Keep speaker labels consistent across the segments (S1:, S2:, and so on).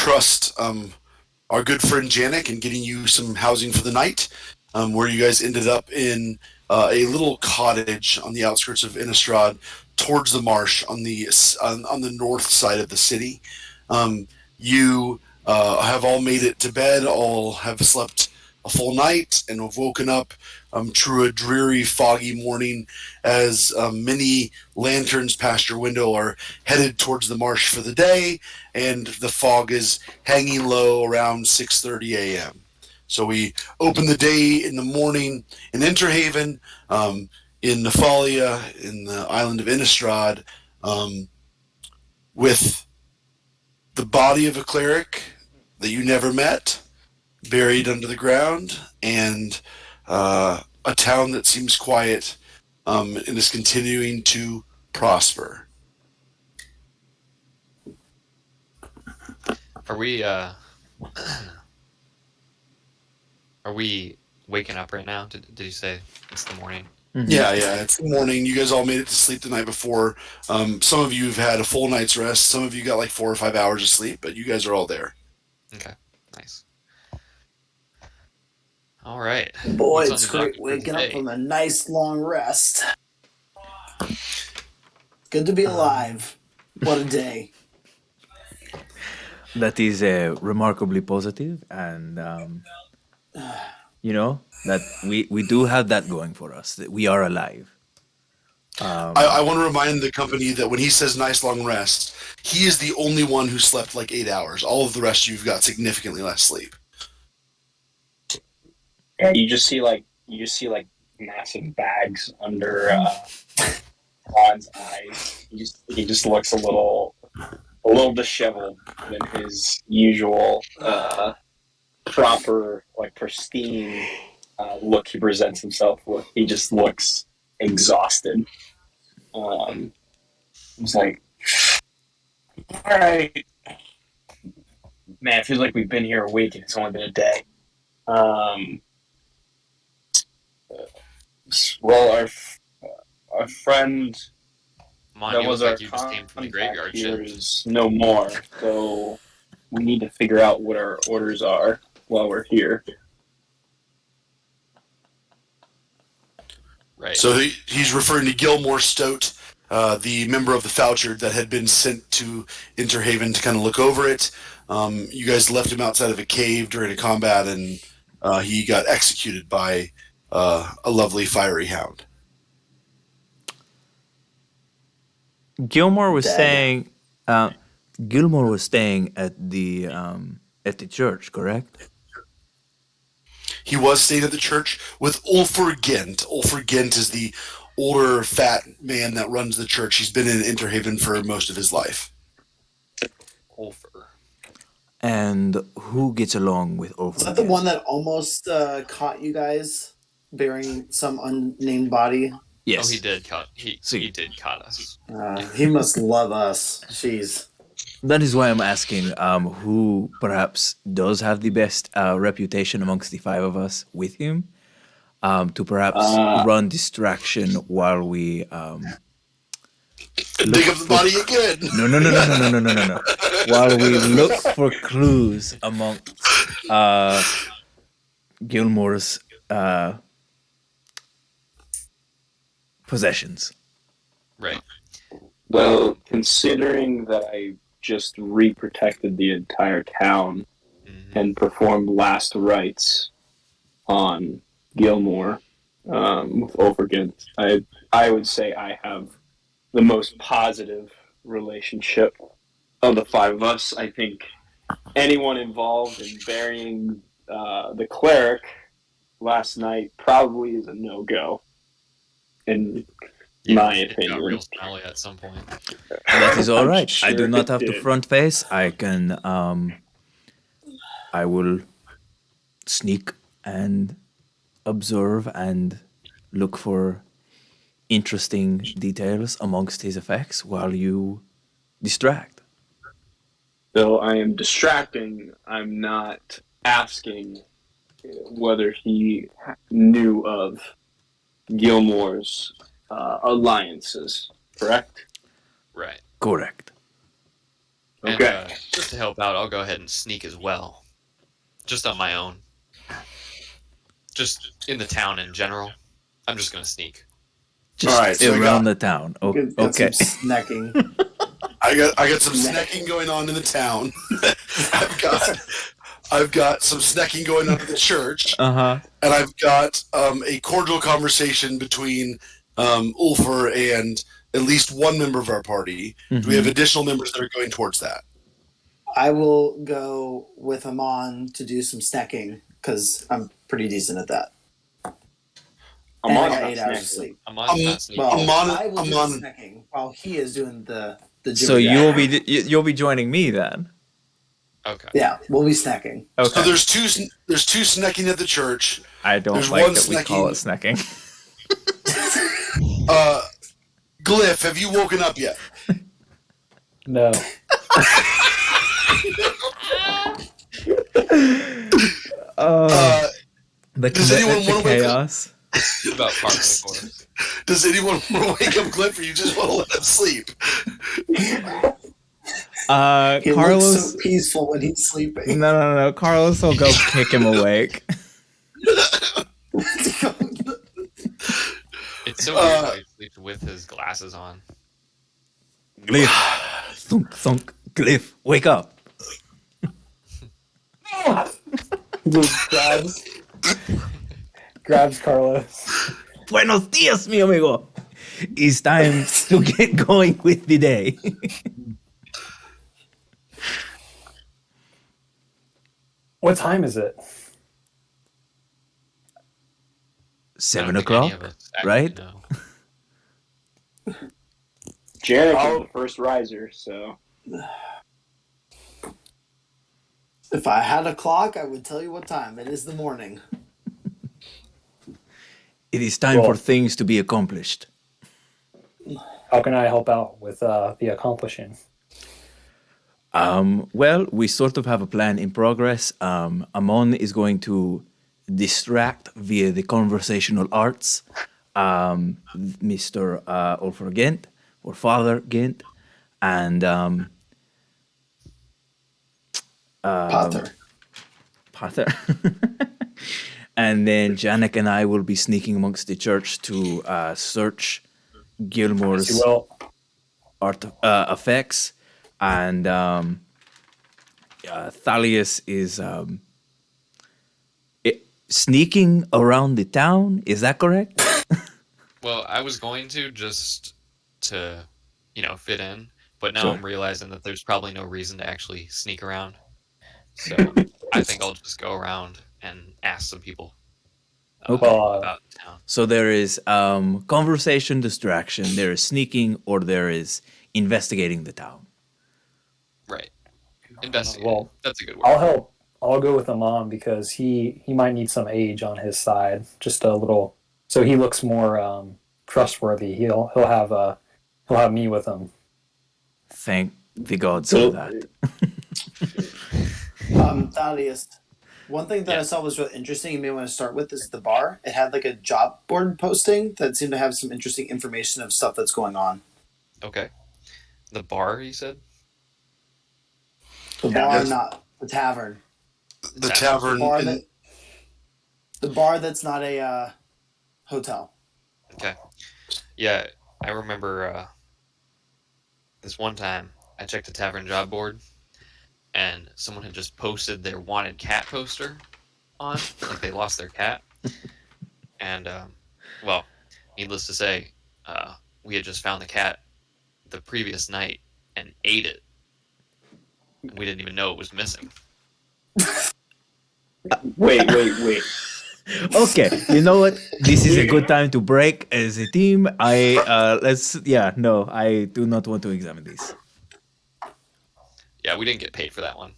S1: trust our good friend Janik in getting you some housing for the night, where you guys ended up in a little cottage on the outskirts of Innistrad, towards the marsh on the north side of the city. You have all made it to bed, all have slept a full night, and have woken up through a dreary, foggy morning as many lanterns past your window are headed towards the marsh for the day, and the fog is hanging low around 6:30 a.m. So we open the day in the morning in Interhaven, in Nephalia, in the island of Innistrad, with the body of a cleric that you never met, buried under the ground, and a town that seems quiet and is continuing to prosper.
S2: Are we are we waking up right now? Did you say it's the morning?
S1: Mm-hmm. Yeah, it's the morning. You guys all made it to sleep the night before. Some of you have had a full night's rest. Some of you got like 4 or 5 hours of sleep, but you guys are all there.
S2: Okay, nice. All right.
S3: Boy, it's great waking up from a nice long rest. Good to be alive. What a day.
S4: That is remarkably positive, and that we do have that going for us, that we are alive.
S1: I want to remind the company that when he says nice long rest, he is the only one who slept like 8 hours. All of the rest of you've got significantly less sleep.
S5: Yeah, you just see like massive bags under Ron's eyes. He just looks a little disheveled than his usual proper, like, pristine look he presents himself with. He just looks exhausted. He's like, all right, man, it feels like we've been here a week and it's only been a day. Well, our friend that was our contact here is no more, so we need to figure out what our orders are while we're here.
S2: Right.
S1: So he's referring to Gilmore Stote, the member of the Fouchard that had been sent to Interhaven to kind of look over it. You guys left him outside of a cave during a combat, and he got executed by a lovely fiery hound.
S4: Gilmore was staying at the church, correct?
S1: He was staying at the church with Ulfur Gent. Ulfur Gent is the older, fat man that runs the church. He's been in Interhaven for most of his life.
S2: Ulfur.
S4: And who gets along with Ulfur?
S3: Is that the one that almost caught you guys burying some unnamed body?
S2: Yes. Oh, he did caught. He did caught us.
S3: He must love us. Jeez.
S4: That is why I'm asking who perhaps does have the best reputation amongst the five of us with him to perhaps run distraction while we
S1: dig up the body again.
S4: No. While we look for clues amongst Gilmore's possessions.
S2: Right.
S5: Well, considering that I just re-protected the entire town and performed last rites on Gilmore with Overgent, I would say I have the most positive relationship of the five of us. I think anyone involved in burying the cleric last night probably is a no-go, in my opinion.
S2: Got real smelly at some point.
S4: That is all right. Sure I do not have to front face. I can. I will sneak and observe and look for interesting details amongst his effects while you distract.
S5: Though I am distracting, I'm not asking whether he knew of Gilmore's alliances, correct?
S2: Right.
S4: Correct.
S2: And
S5: Okay.
S2: just to help out, I'll go ahead and sneak as well. Just on my own. Just in the town in general. I'm just going to sneak.
S4: Just
S1: All right, so
S4: around the town.
S3: Got some
S4: Okay.
S3: snacking.
S1: I got some snacking going on in the town. I've got some snacking going on at the church,
S4: Uh-huh.
S1: and I've got a cordial conversation between Ulfer and at least one member of our party. Do we have additional members that are going towards that?
S3: I will go with Amon to do some snacking because I'm pretty decent at that. And I got 8 hours of sleep.
S2: Amon's not sneaking.
S3: Well,
S1: Amon-
S3: I will do the
S1: Amon-
S3: snacking while he is doing the
S4: So
S3: jibber-jabber.
S4: you'll be joining me then.
S2: Okay.
S3: Yeah, we'll be snacking.
S4: Okay.
S1: So there's two snacking at the church.
S4: I don't
S1: there's
S4: like
S1: one
S4: that we call it snacking.
S1: Glyph, have you woken up yet?
S6: No.
S4: The
S1: Does anyone
S4: commitment to
S1: want to wake up?
S4: chaos.
S2: About parkour.
S1: Does anyone want to wake up Glyph, or you just want to let him sleep?
S3: He
S4: Carlos.
S3: looks so peaceful when he's sleeping.
S4: No. Carlos will go kick him awake.
S2: It's so weird how he sleeps with his glasses on.
S4: Glyph. Thunk, thunk. Glyph, wake up.
S6: Just grabs Carlos.
S4: Buenos dias, mi amigo. It's time to get going with the day.
S6: 'What time is it?
S4: 7
S2: I don't think any
S4: o'clock,
S2: of us actually
S4: right?
S2: know.
S5: Jared is the first riser, so
S3: If I had a clock, I would tell you what time. It is the morning.
S4: It is time
S6: Well-
S4: for things to be accomplished.
S6: How can I help out with the accomplishing?
S4: Well, we sort of have a plan in progress. Amon is going to distract via the conversational arts Mr. Ulfer Gent, or Father Gent, and
S3: Potter.
S4: Potter. And then Janek and I will be sneaking amongst the church to search Gilmore's
S6: Yes, you will.
S4: art effects, and Thalius is sneaking around the town. Is that correct?
S2: Well, I was going to just to, fit in, but now
S4: Sure.
S2: I'm realizing that there's probably no reason to actually sneak around. So I think I'll just go around and ask some people
S4: Okay.
S2: about town.
S4: So there is conversation distraction, there is sneaking, or there is investigating the town.
S2: Right. Investigate.
S6: Well,
S2: That's a good word.
S6: I'll help. I'll go with Amon because he might need some age on his side, just a little, so he looks more trustworthy. He'll have me with him.
S4: Thank the gods for that.
S3: Thaddeus, one thing that I
S2: Yeah.
S3: saw was really interesting you may want to start with is the bar. It had like a job board posting that seemed to have some interesting information of stuff that's going on.
S2: Okay. The bar, you said?
S3: The
S1: Yeah,
S3: bar,
S1: that's-
S3: not the tavern.
S1: The tavern.
S3: The bar,
S1: in-
S3: the bar that's not a hotel.
S2: Okay. Yeah, I remember this one time I checked a tavern job board and someone had just posted their wanted cat poster on, like they lost their cat. And, well, needless to say, we had just found the cat the previous night and ate it. And we didn't even know it was missing.
S5: wait.
S4: Okay, you know what? This is a good time to break as a team. I do not want to examine this.
S2: Yeah, we didn't get paid for that one.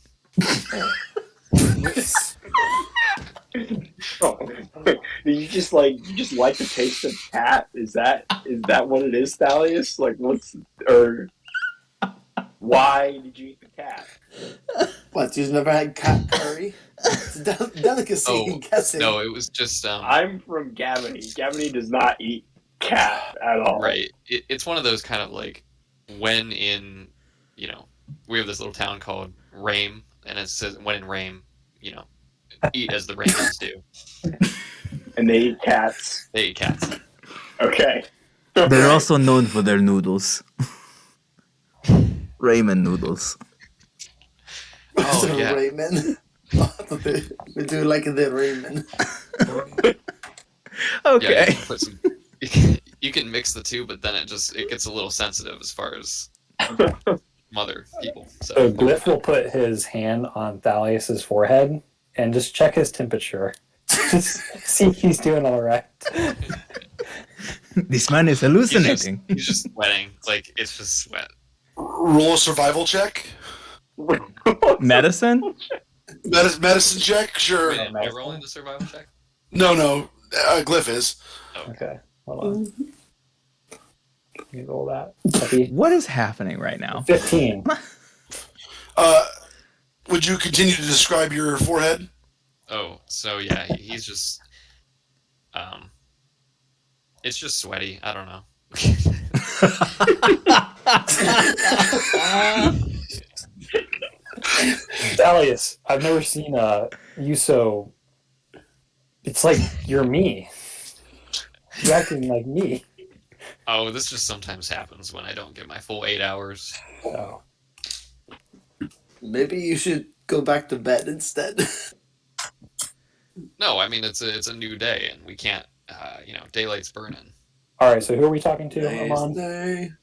S5: Oh, you just like the taste of cat? Is that what it is, Thalius? Like, why did you eat the cat?
S3: What? You've never had cat curry? It's a delicacy.
S2: Oh,
S3: I'm guessing.
S2: No, it was just
S5: I'm from Gavany. Gavany does not eat cat at all.
S2: right. It's one of those kind of like when in we have this little town called Rame, and it says when in Rame, eat as the Raymans do.
S5: And they eat cats.
S2: They eat cats.
S5: Okay.
S4: They're also known for their noodles. Ramen noodles.
S2: Oh, yeah.
S3: Ramen. We do like the ramen.
S4: Okay.
S2: Yeah, you can mix the two, but then it gets a little sensitive as far as other people.
S6: So Glyph will put his hand on Thalias's forehead and just check his temperature. Just see if he's doing all right.
S4: This man is hallucinating.
S2: He's just sweating. Like, it's just sweat.
S1: Roll a survival check.
S4: Medicine?
S1: Medicine check? Sure.
S2: Wait, am I rolling the survival check?
S1: No. Glyph is.
S6: Okay, hold on. Let me roll that. Puppy.
S4: What is happening right now?
S6: 15.
S1: Would you continue to describe your forehead?
S2: Oh, so yeah, he's just, it's just sweaty. I don't know.
S6: Thalias, I've never seen you so. It's like you're me. You're acting like me.
S2: Oh, this just sometimes happens when I don't get my full 8 hours.
S6: Oh.
S3: Maybe you should go back to bed instead.
S2: No, I mean it's a new day and we can't. Daylight's burning.
S6: All right, so who are we talking to, Amon?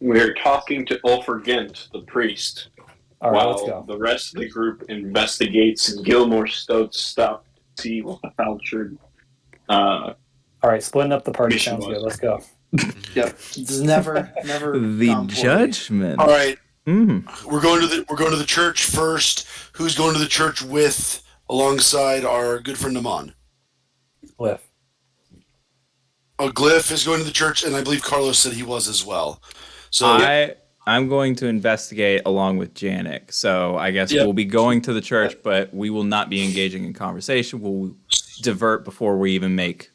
S5: We're talking to Ulfr Gint, the priest,
S6: All right,
S5: while
S6: let's go.
S5: the rest of the group investigates Gilmore Stoat's stuff to see what the Falchard
S6: All right, splitting up the party
S5: mission
S6: sounds
S5: was.
S6: good. Let's go.
S3: Yep. It's never
S4: The
S3: gone poorly.
S4: judgment.
S1: All right.
S4: Mm.
S1: We're going to the church first. Who's going to the church alongside our good friend Amon?
S6: Glyph.
S1: Glyph is going to the church, and I believe Carlos said he was as well. So
S4: I'm going to investigate along with Janik. So I guess
S1: Yep.
S4: we'll be going to the church, but we will not be engaging in conversation. We'll divert before we even make.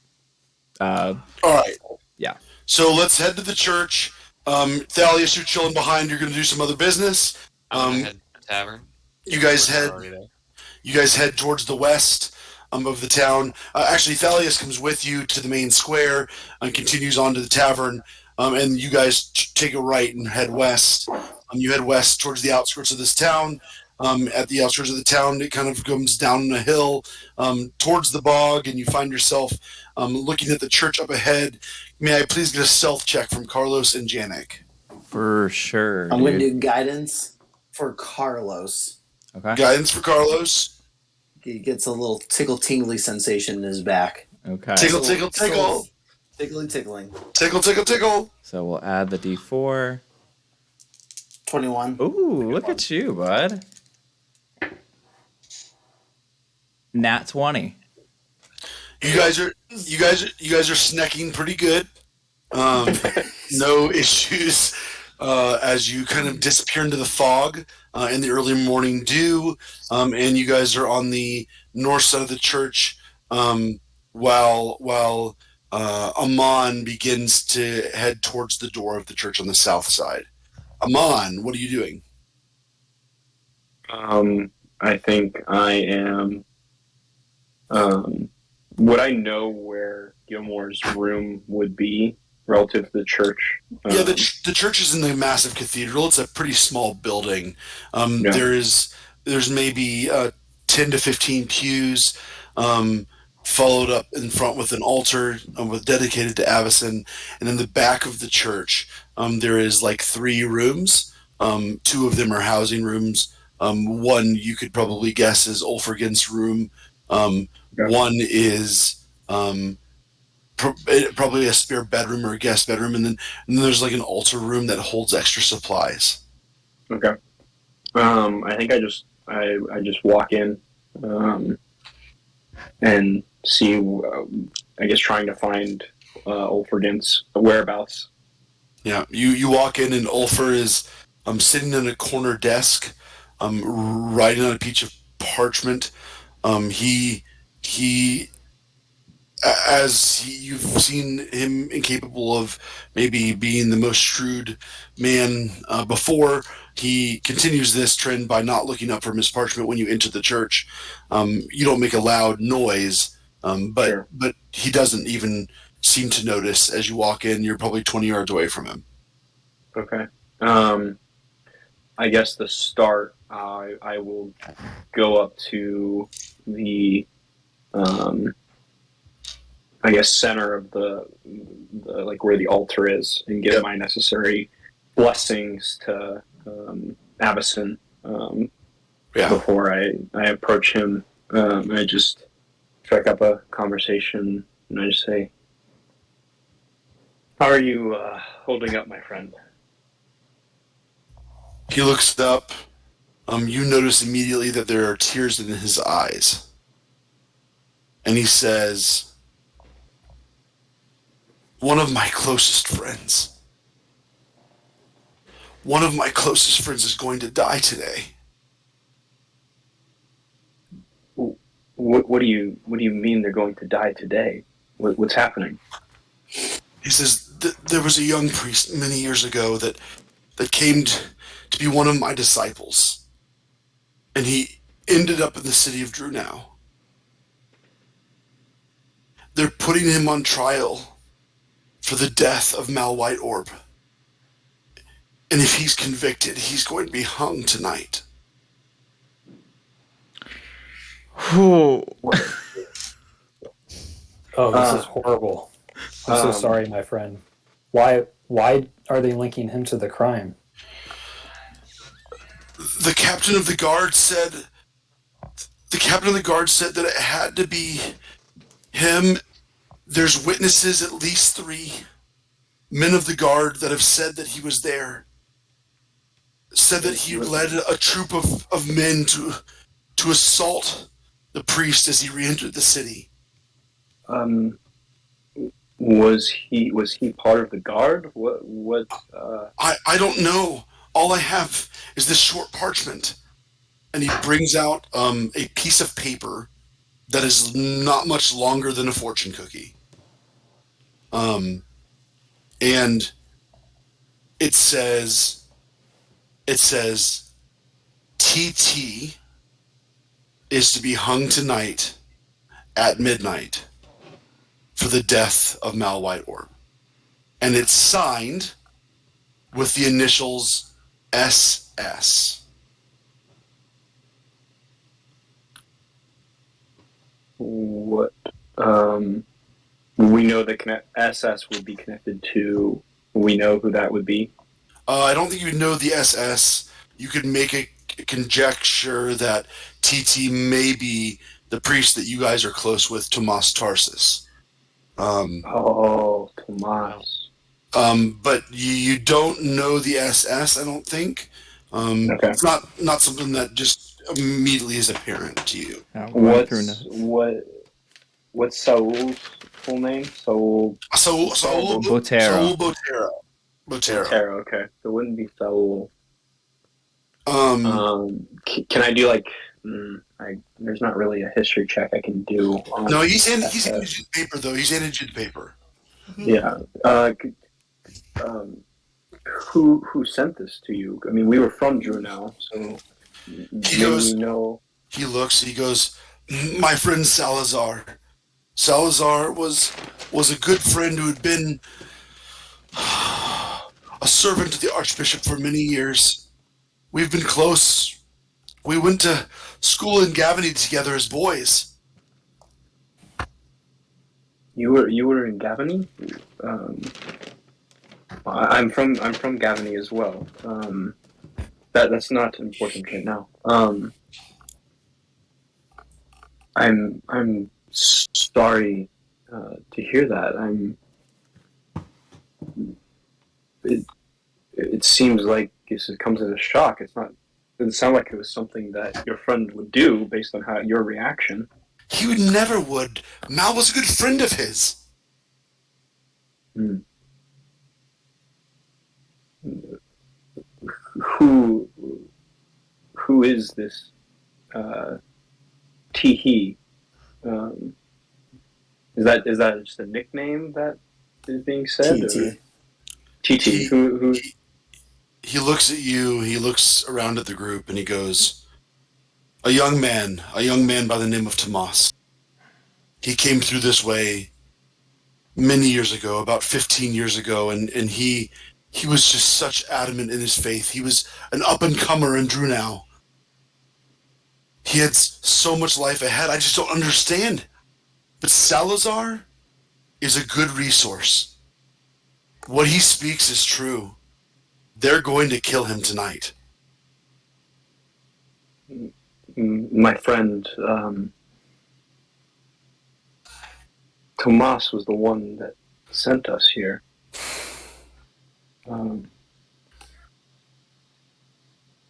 S1: all right.
S4: Yeah.
S1: So let's head to the church. Thalias, you're chilling behind. You're going to do some other business.
S2: I'm gonna head to the tavern.
S1: You guys
S2: We're
S1: head.
S2: already there.
S1: You guys head towards the west of the town. Actually, Thalias comes with you to the main square and continues on to the tavern. And you guys take a right and head west. You head west towards the outskirts of this town. At the outskirts of the town, it kind of comes down a hill towards the bog, and you find yourself looking at the church up ahead. May I please get a stealth check from Carlos and Janik?
S4: For sure.
S3: I'm going to
S4: dude.
S3: do guidance for Carlos.
S4: Okay.
S1: Guidance for Carlos.
S3: He gets a little tickle-tingly sensation in his back.
S4: Okay.
S1: Tickle, tickle, tickle.
S3: Tickling.
S1: Tickle, tickle, tickle.
S4: So we'll add the D4.
S3: 21.
S4: Ooh, look at you, bud. Nat 20.
S1: You guys are snacking pretty good. No issues as you kind of disappear into the fog in the early morning dew, and you guys are on the north side of the church while Amon begins to head towards the door of the church on the south side. Amon, what are you doing?
S5: I think I am. Would I know where Gilmore's room would be relative to the church?
S1: Yeah, the church is in the massive cathedral. It's a pretty small building.
S5: Yeah.
S1: There's maybe 10 to 15 pews, followed up in front with an altar dedicated to Avacyn, and in the back of the church, there is like 3 rooms. 2 of them are housing rooms. One you could probably guess is Ulfr Gint's room. One is probably a spare bedroom or a guest bedroom, and then there's like an altar room that holds extra supplies.
S5: Okay. I think I just walk in and see. I guess trying to find Ulfr Gint's whereabouts.
S1: Yeah, you walk in and Ulfr is sitting in a corner desk, writing on a piece of parchment. You've seen him incapable of maybe being the most shrewd man before, he continues this trend by not looking up from his parchment when you enter the church. You don't make a loud noise, but he doesn't even seem to notice as you walk in. You're probably 20 yards away from him.
S5: Okay. I guess the start, I will go up to the, I guess, center of the like where the altar is, and give my necessary blessings to Abison before I approach him. I just strike up a conversation, and I just say, "How are you holding up, my friend?"
S1: He looks up. You notice immediately that there are tears in his eyes. And he says, one of my closest friends is going to die today.
S5: What do you mean they're going to die today? What's happening?
S1: He says, there was a young priest many years ago that came to be one of my disciples. And he ended up in the city of Drew now. They're putting him on trial for the death of Mal White Orb. And if he's convicted, he's going to be hung tonight.
S6: Oh, this is horrible. I'm so sorry, my friend. Why are they linking him to the crime?
S1: The captain of the guard said that it had to be him. There's witnesses, at least 3 men of the guard that have said that he was there. Said that he led a troop of men to assault the priest as he re-entered the city.
S5: Was he part of the guard? What?
S1: I don't know. All I have is this short parchment, and he brings out a piece of paper that is not much longer than a fortune cookie. And it says TT is to be hung tonight at midnight for the death of Mal White Orb. And it's signed with the initials SS.
S5: What? We know that SS would be connected to. We know who that would be.
S1: I don't think you know the SS. You could make a conjecture that TT may be the priest that you guys are close with, Tomas Tarsus.
S5: Tomas.
S1: But you don't know the SS, I don't think.
S5: Okay.
S1: It's not something that just immediately is apparent to you.
S5: What's Saul's full name?
S1: Saul
S4: Botero.
S1: Botero.
S5: Okay. So it wouldn't be Saul.
S1: Um,
S5: Can I do like? There's not really a history check I can do.
S1: No, he's handed you the paper though. He's handed you the paper.
S5: Yeah. Who sent this to you? I mean, we were from Drew now, so
S1: He goes.
S5: we know.
S1: He looks. He goes. My friend Salazar. Salazar was a good friend who had been a servant to the Archbishop for many years. We've been close. We went to school in Gavany together as boys.
S5: You were in Gavany. I'm from Gavany as well. That's not important right now. I'm sorry to hear that. It seems like it comes as a shock. It doesn't sound like it was something that your friend would do based on your reaction.
S1: He would never would. Mal was a good friend of his.
S5: Who is this Teehee? Is that just a nickname that is being said?
S3: TT.
S5: TT. Who?
S1: He looks at you, he looks around at the group, and he goes, a young man by the name of Tomas. He came through this way many years ago, about 15 years ago, and he was just such adamant in his faith. He was an up-and-comer in Drunau. He had so much life ahead, I just don't understand. But Salazar is a good resource. What he speaks is true. They're going to kill him tonight.
S5: My friend, Tomas was the one that sent us here.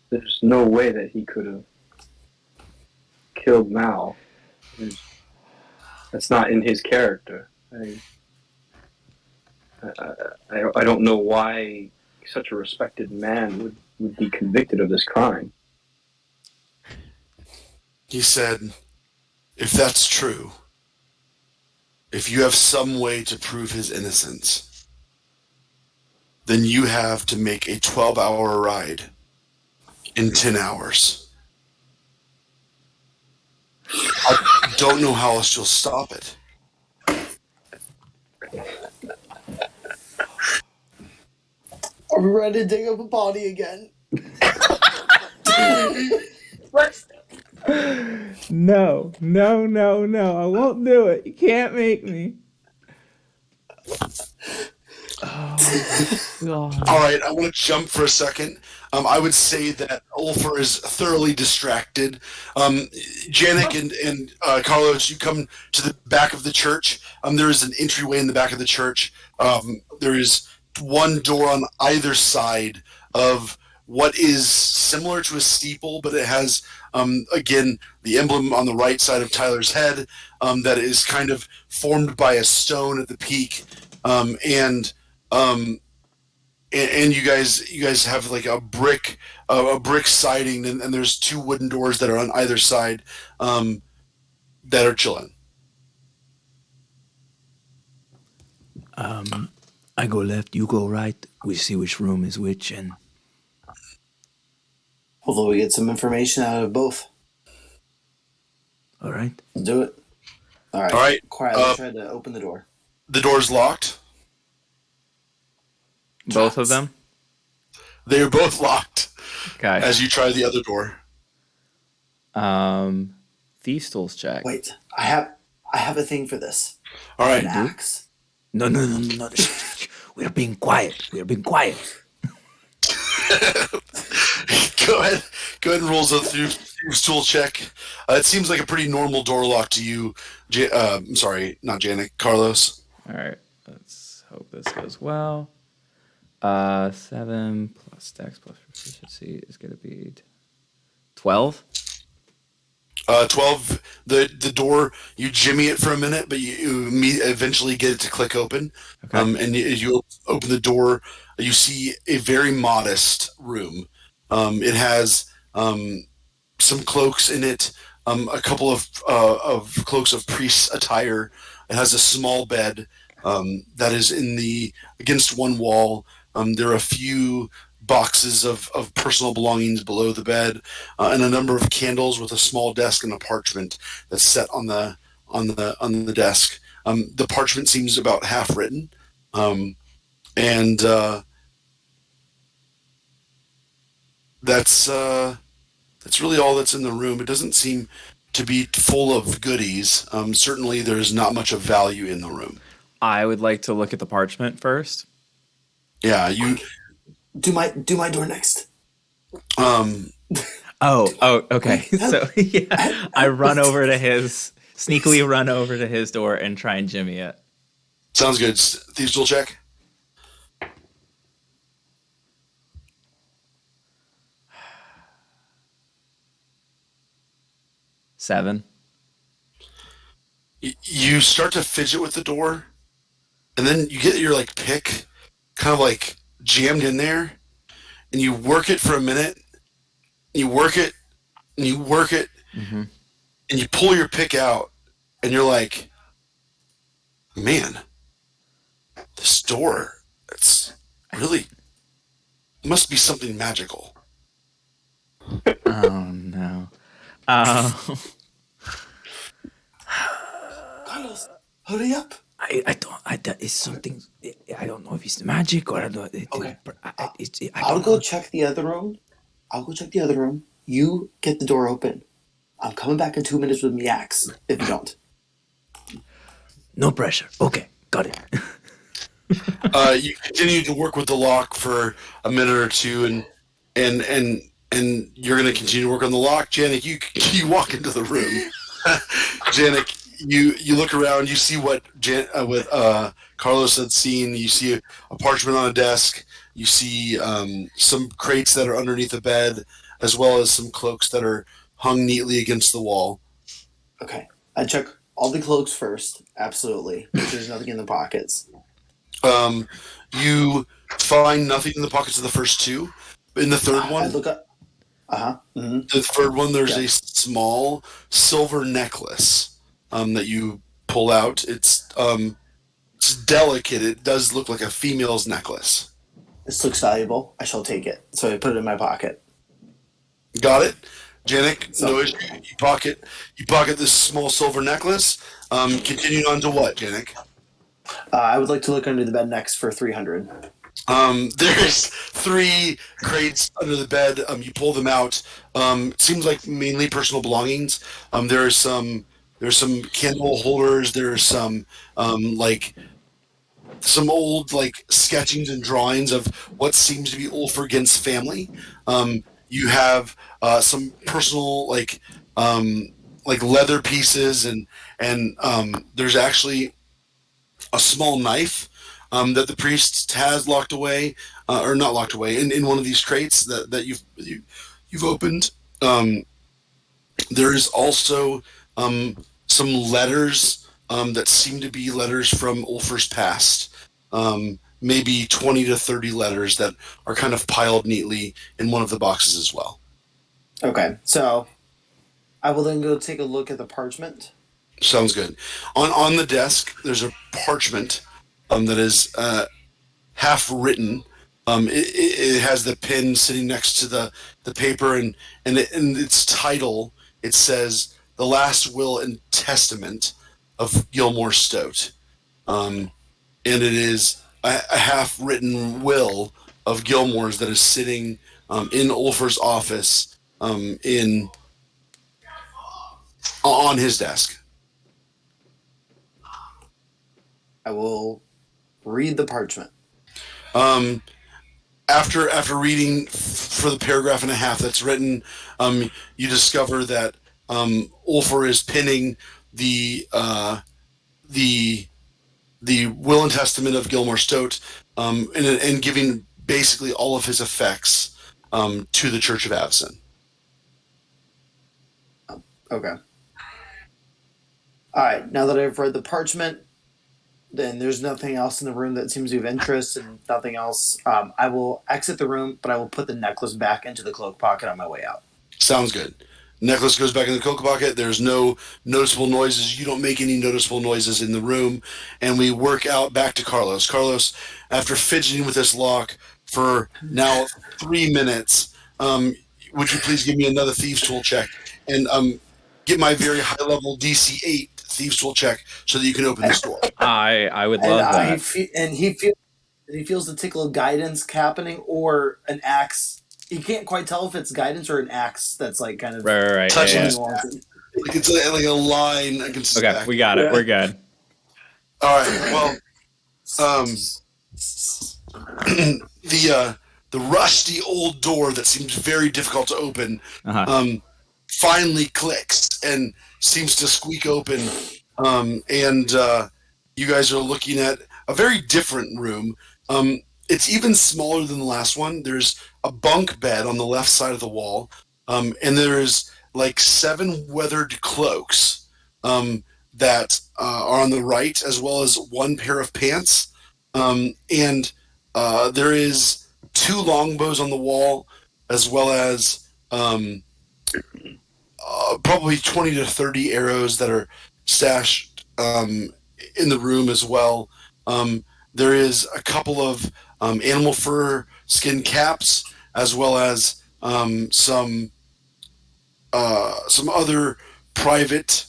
S5: There's no way that he could have killed Mal. That's not in his character. I don't know why such a respected man would be convicted of this crime.
S1: He said, if that's true, if you have some way to prove his innocence, then you have to make a 12-hour ride in 10 hours. I don't know how else you'll stop it.
S3: Are we ready to dig up a body again?
S4: No. I won't do it. You can't make me. Oh, God.
S1: All right, I want to jump for a second. I would say that Ulfer is thoroughly distracted. Janik and Carlos, you come to the back of the church. There is an entryway in the back of the church. There is one door on either side of what is similar to a steeple, but it has, again, the emblem on the right side of Tyler's head that is kind of formed by a stone at the peak. And you guys have like a brick siding, and there's two wooden doors that are on either side that are chilling.
S4: I go left, you go right. We see which room is which, and
S3: Hopefully we get some information out of both.
S4: all right.
S3: Let's do it. All right. Quietly try to open the door.
S1: The door's locked.
S4: Both of them?
S1: They are both locked.
S4: Okay.
S1: As you try the other door.
S4: Thieves' tools check.
S3: Wait, I have a thing for this.
S1: All right.
S3: An axe.
S4: No. We're being quiet.
S1: Go ahead and roll a thieves' tool check. It seems like a pretty normal door lock to you. I'm sorry, not Janik, Carlos.
S4: All right. Let's hope this goes well. 7 plus dex plus proficiency is going to be 12.
S1: 12. The door, you jimmy it for a minute, but you eventually get it to click open.
S4: Okay.
S1: And as you open the door, you see a very modest room. It has some cloaks in it, a couple of cloaks of priest's attire. It has a small bed that is against one wall. There are a few boxes of personal belongings below the bed, and a number of candles with a small desk and a parchment that's set on the desk. The parchment seems about half written, and that's really all that's in the room. It doesn't seem to be full of goodies. Certainly, there's not much of value in the room.
S4: I would like to look at the parchment first.
S1: Yeah, you
S3: do my door next.
S4: Oh, okay. So yeah, I sneakily run over to his door and try and jimmy it.
S1: Sounds good. Thieves' tool check.
S4: Seven.
S1: You start to fidget with the door, and then you get your pick kind of jammed in there, and you work it for a minute. You work it, and you work it,
S4: mm-hmm.
S1: and you pull your pick out, and you're like, man, this door, it's really Must be something magical.
S4: Oh no.
S3: Carlos, hurry up.
S4: I don't. That is something. I don't know if it's magic or I don't know.
S3: Okay.
S4: I
S3: I'll
S4: don't
S3: go
S4: know.
S3: check the other room. You get the door open. I'm coming back in 2 minutes with my axe. If you don't.
S4: No pressure. Okay, got it.
S1: You continue to work with the lock for a minute or two, and you're going to continue to work on the lock. Janik, you walk into the room. Janik, you look around. You see what Carlos had seen. You see a parchment on a desk. You see some crates that are underneath the bed, as well as some cloaks that are hung neatly against the wall.
S3: Okay. I check all the cloaks first. Absolutely. Make sure there's nothing in the pockets.
S1: You find nothing in the pockets of the first two. In the third
S3: I
S1: one,
S3: look up. Mm-hmm.
S1: the third one, there's
S3: Yeah.
S1: a small silver necklace that you pull out. It's delicate. It does look like a female's necklace.
S3: This looks valuable. I shall take it. So I put it in my pocket.
S1: Got it, Janik?
S3: So-
S1: No issue. You pocket this small silver necklace. Continuing on to what, Janik?
S3: I would like to look under the bed next for 300.
S1: There's 3 crates under the bed. You pull them out. It seems like mainly personal belongings. There's some candle holders. There's some some old sketchings and drawings of what seems to be Ulfrigent's family. You have some personal leather pieces and there's actually a small knife that the priest has locked away, or not locked away, in one of these crates that you've opened. There is also some letters that seem to be letters from Ulfr's past. Maybe 20 to 30 letters that are kind of piled neatly in one of the boxes as well.
S3: Okay. So I will then go take a look at the parchment.
S1: Sounds good. On the desk, there's a parchment that is half written. It has the pen sitting next to the paper, and in its title it says "The Last Will and Testament of Gilmore Stoat," and it is a half written will of Gilmore's that is sitting in Ulfr's office in on his desk.
S3: I will read the parchment.
S1: After reading for the paragraph and a half that's written, you discover that Ulfr is pinning the will and testament of Gilmore Stoat and giving basically all of his effects to the Church of Avison.
S3: Okay. All right. Now that I've read the parchment, then there's nothing else in the room that seems to be of interest and nothing else. I will exit the room, but I will put the necklace back into the cloak pocket on my way out.
S1: Sounds good. Necklace goes back in the coat pocket. There's no noticeable noises. You don't make any noticeable noises in the room. And we work out back to Carlos. Carlos, after fidgeting with this lock for now 3 minutes, would you please give me another Thieves' Tool check and get my very high-level DC 8 Thieves' Tool check so that you can open this door.
S4: I would love that.
S3: He feels the tickle of guidance happening or an axe. He can't quite tell if it's guidance or an axe that's like kind of
S4: Right.
S1: touching
S4: Yeah.
S1: his like it's like a line against his
S4: Okay,
S1: back.
S4: we got it.
S3: Yeah.
S4: We're good.
S1: All right. Well, the rusty old door that seems very difficult to open finally clicks and seems to squeak open. And you guys are looking at a very different room. It's even smaller than the last one. There's a bunk bed on the left side of the wall, and there's like 7 weathered cloaks that are on the right, as well as 1 pair of pants. And there is 2 longbows on the wall, as well as probably 20 to 30 arrows that are stashed in the room as well. There is a couple of animal fur skin caps, as well as some other private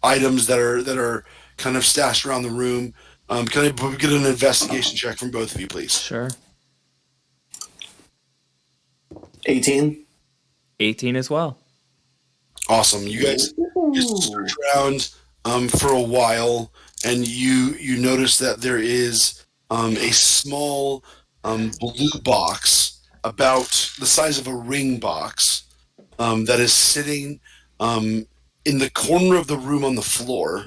S1: items that are kind of stashed around the room. Can I get an investigation check from both of you, please?
S4: Sure.
S3: 18.
S4: 18 as well.
S1: Awesome. You guys search around for a while, and you notice that there is a small blue box about the size of a ring box that is sitting in the corner of the room on the floor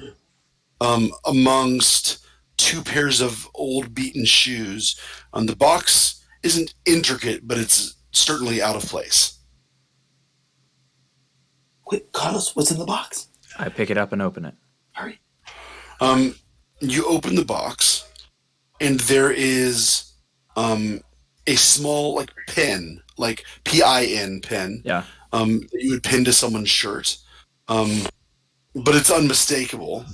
S1: amongst two pairs of old beaten shoes. The box isn't intricate, but it's certainly out of place.
S3: Wait, Carlos, what's in the box?
S4: I pick it up and open it.
S3: Hurry.
S1: You open the box, and there is a small like pin, like PIN pin.
S4: Yeah.
S1: That you would pin to someone's shirt. But it's unmistakable.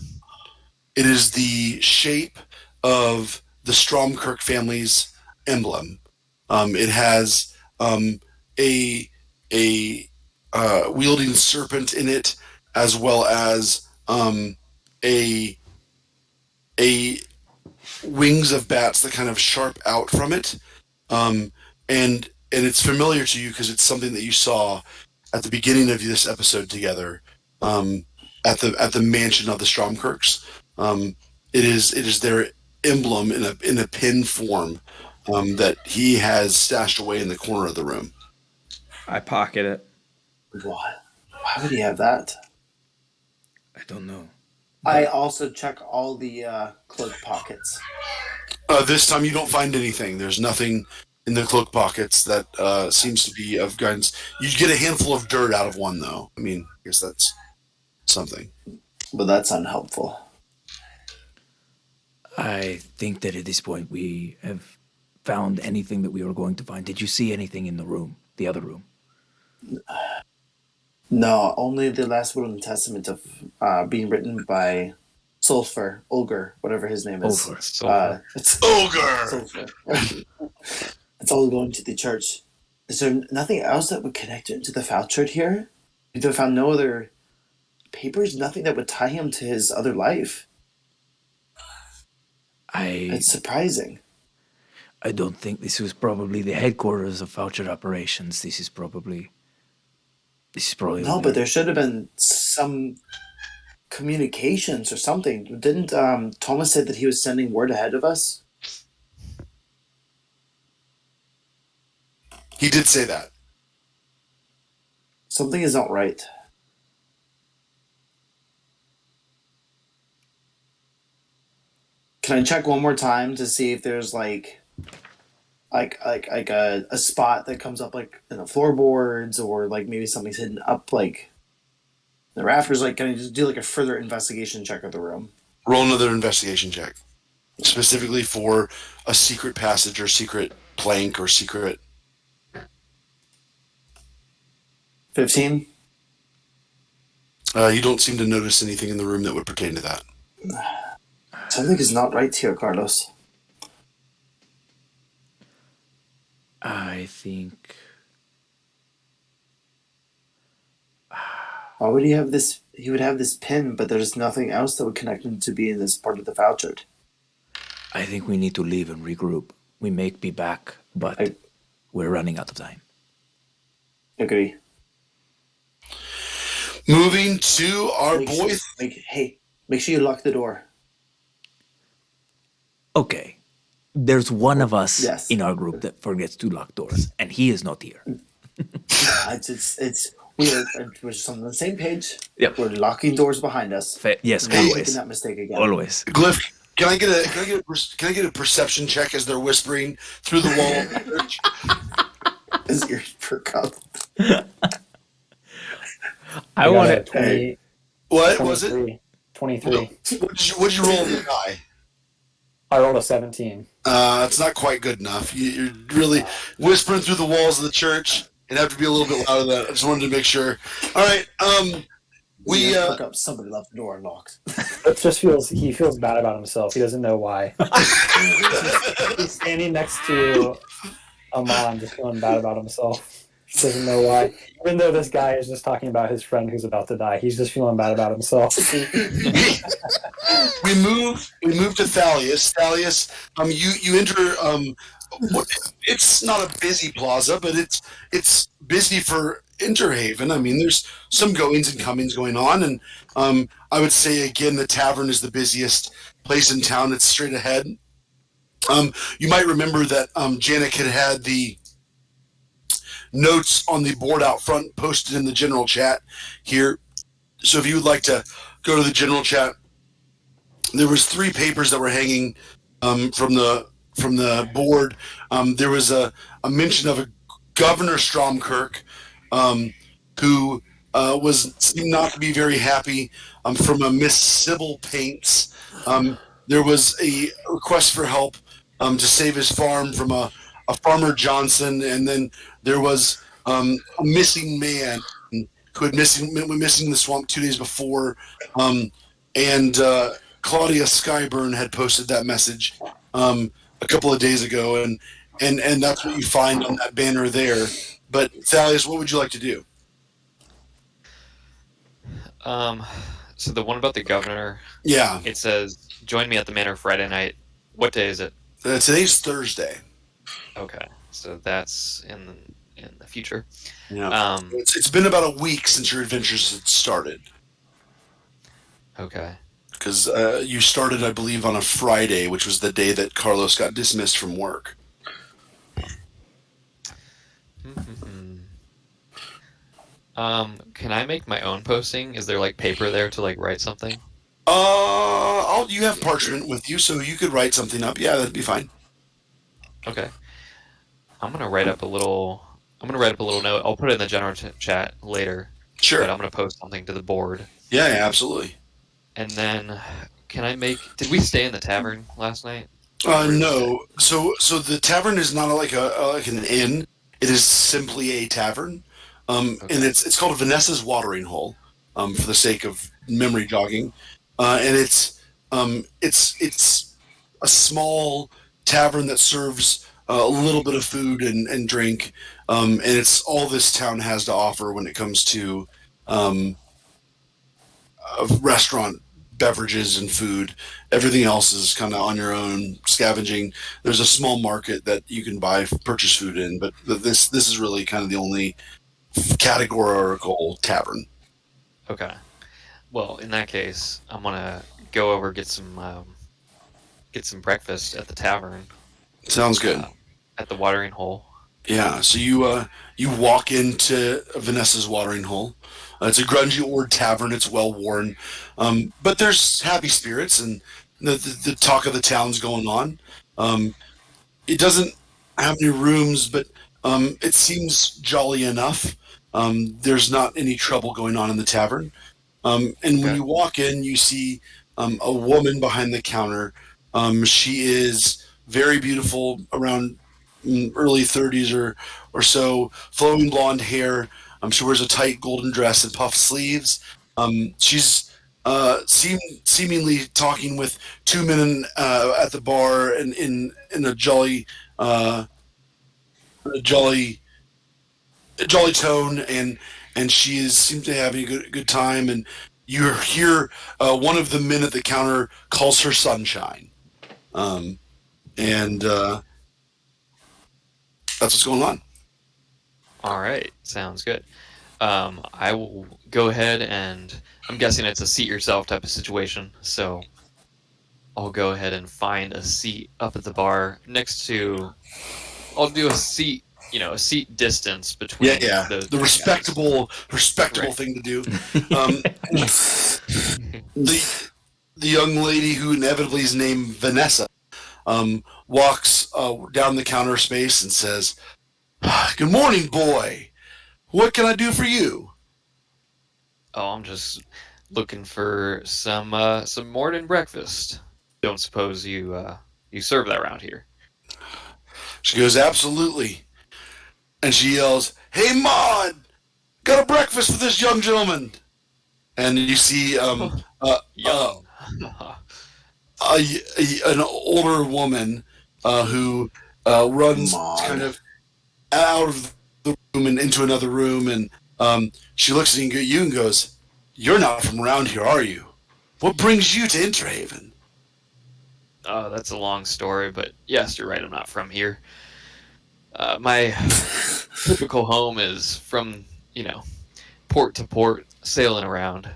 S1: It is the shape of the Stromkirk family's emblem. It has a wielding serpent in it, as well as a wings of bats that kind of sharp out from it, and it's familiar to you because it's something that you saw at the beginning of this episode together at the mansion of the Stromkirks. It is their emblem in a pin form that he has stashed away in the corner of the room.
S4: I pocket it.
S3: What? Why would he have that?
S4: I don't know.
S3: I also check all the cloak pockets.
S1: This time you don't find anything. There's nothing in the cloak pockets that seems to be of guidance. You get a handful of dirt out of one, though. I mean, I guess that's something.
S3: But that's unhelpful.
S4: I think that at this point we have found anything that we were going to find. Did you see anything in the room, the other room?
S3: No, only the last will and testament of being written by Sulfur, Olger, whatever his name is. It's
S1: Ogre!
S3: Sulfur. It's all going to the church. Is there nothing else that would connect him to the Falchard here? They found no other papers, nothing that would tie him to his other life. It's surprising.
S4: I don't think this was probably the headquarters of Voucher Operations. This is probably
S3: No, but there should have been some communications or something. Didn't Thomas say that he was sending word ahead of us?
S1: He did say that.
S3: Something is not right. Can I check one more time to see if there's like a spot that comes up like in the floorboards, or like maybe something's hidden up like the rafters? Like, can I just do like a further investigation check of the room?
S1: Roll another investigation check, specifically for a secret passage or secret plank or secret.
S3: 15.
S1: You don't seem to notice anything in the room that would pertain to that.
S3: Something is not right here, Carlos.
S4: I think.
S3: Why would he have this? He would have this pin, but there's nothing else that would connect him to be in this part of the Falchard.
S4: I think we need to leave and regroup. We may be back, but we're running out of time.
S3: Agree.
S1: Moving to our
S3: Make
S1: boy.
S3: make sure you lock the door.
S4: Okay. There's one of us
S3: Yes.
S4: in our group that forgets to lock doors, and he is not here.
S3: We're just on the same page.
S4: Yep.
S3: We're locking doors behind us.
S4: Yes,
S3: We're
S4: always.
S3: making that mistake again.
S4: Always.
S1: Glyph, can I get a perception check as they're whispering through the wall of the church?
S3: His ears perk up.
S6: I
S4: want
S6: got
S4: it.
S6: a 20,
S1: What was it?
S6: 23.
S1: What'd you roll on the die?
S6: I rolled a 17.
S1: It's not quite good enough. You're really whispering through the walls of the church. It'd have to be a little bit louder than that. I just wanted to make sure. All right. We
S3: perk up. Somebody left the door unlocked.
S6: He feels bad about himself. He doesn't know why. He's standing next to Amon, just feeling bad about himself. He doesn't know why. Even though this guy is just talking about his friend who's about to die, he's just feeling bad about himself.
S1: we move to Thalius. Thalius, you enter it's not a busy plaza, but it's busy for Interhaven. I mean, there's some goings and comings going on, and I would say again the tavern is the busiest place in town. It's straight ahead. You might remember that Janik had the notes on the board out front posted in the general chat here. So if you would like to go to the general chat, there was 3 papers that were hanging from the board. There was a mention of a Governor Stromkirk who seemed not to be very happy from a Miss Sybil Paints. There was a request for help to save his farm from a Farmer Johnson, and then there was a missing man who went missing in the swamp 2 days before, and Claudia Skyburn had posted that message a couple of days ago, and that's what you find on that banner there. But Thalius, what would you like to do?
S2: So the one about the governor,
S1: Yeah,
S2: it says, "Join me at the manor Friday night." What day is it?
S1: today's Thursday.
S2: Okay, so that's in the future.
S1: Yeah, it's been about a week since your adventures had started.
S2: Okay.
S1: Because you started, I believe, on a Friday, which was the day that Carlos got dismissed from work.
S2: Can I make my own posting? Is there like paper there to like write something?
S1: You have parchment with you, so you could write something up. Yeah, that'd be fine.
S2: Okay. I'm gonna write up a little note. I'll put it in the general chat later.
S1: Sure.
S2: But I'm gonna post something to the board.
S1: Yeah, absolutely.
S2: And then, did we stay in the tavern last night?
S1: No. So the tavern is not like an inn. It is simply a tavern, and it's called Vanessa's Watering Hole, for the sake of memory jogging, and it's a small tavern that serves a little bit of food and drink, and it's all this town has to offer when it comes to restaurant beverages and food. Everything else is kind of on your own scavenging. There's a small market that you can purchase food in, but this is really kind of the only categorical tavern.
S2: Okay. Well, in that case, I'm gonna go over get some breakfast at the tavern.
S1: Sounds good.
S2: At the watering hole.
S1: Yeah. So you walk into Vanessa's Watering Hole. It's a grungy old tavern. It's well worn, but there's happy spirits and the talk of the town's going on. It doesn't have any rooms, but it seems jolly enough. There's not any trouble going on in the tavern. And when you walk in, you see a woman behind the counter. She is very beautiful, around early 30s or so, flowing blonde hair. She wears a tight golden dress and puffed sleeves. She's seemingly talking with 2 men at the bar in a jolly tone, and she seems to be having a good time. And you hear one of the men at the counter calls her Sunshine, and that's what's going on.
S2: All right, sounds good. I will go ahead and I'm guessing it's a seat yourself type of situation, so I'll go ahead and find a seat up at the bar next to. I'll do a seat distance between.
S1: Yeah. The respectable thing to do. The young lady who inevitably is named Vanessa walks down the counter space and says, "Good morning, boy. What can I do for you?"
S2: Oh, I'm just looking for some morning breakfast. Don't suppose you serve that around here?
S1: She goes, "Absolutely." And she yells, "Hey, Maud, got a breakfast for this young gentleman." and you see
S2: Young.
S1: an older woman who runs kind
S3: Maud.
S1: of out of the room and into another room, and she looks at you and goes, "You're not from around here, are you? What brings you to Interhaven?"
S2: Oh, that's a long story, but yes, you're right. I'm not from here. My typical home is from, port to port, sailing around,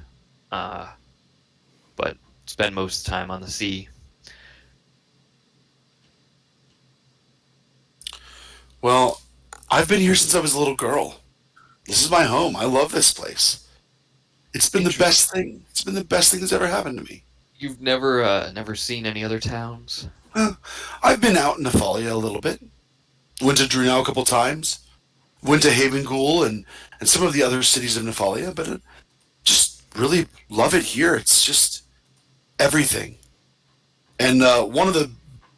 S2: but spend most of the time on the sea.
S1: Well, I've been here since I was a little girl. This is my home. I love this place. It's been the best thing. It's been the best thing that's ever happened to me.
S2: You've never seen any other towns?
S1: I've been out in Nephalia a little bit. Went to Drunau a couple times. Went to Haven Ghoul and some of the other cities of Nephalia, but just really love it here. It's just everything. And one of the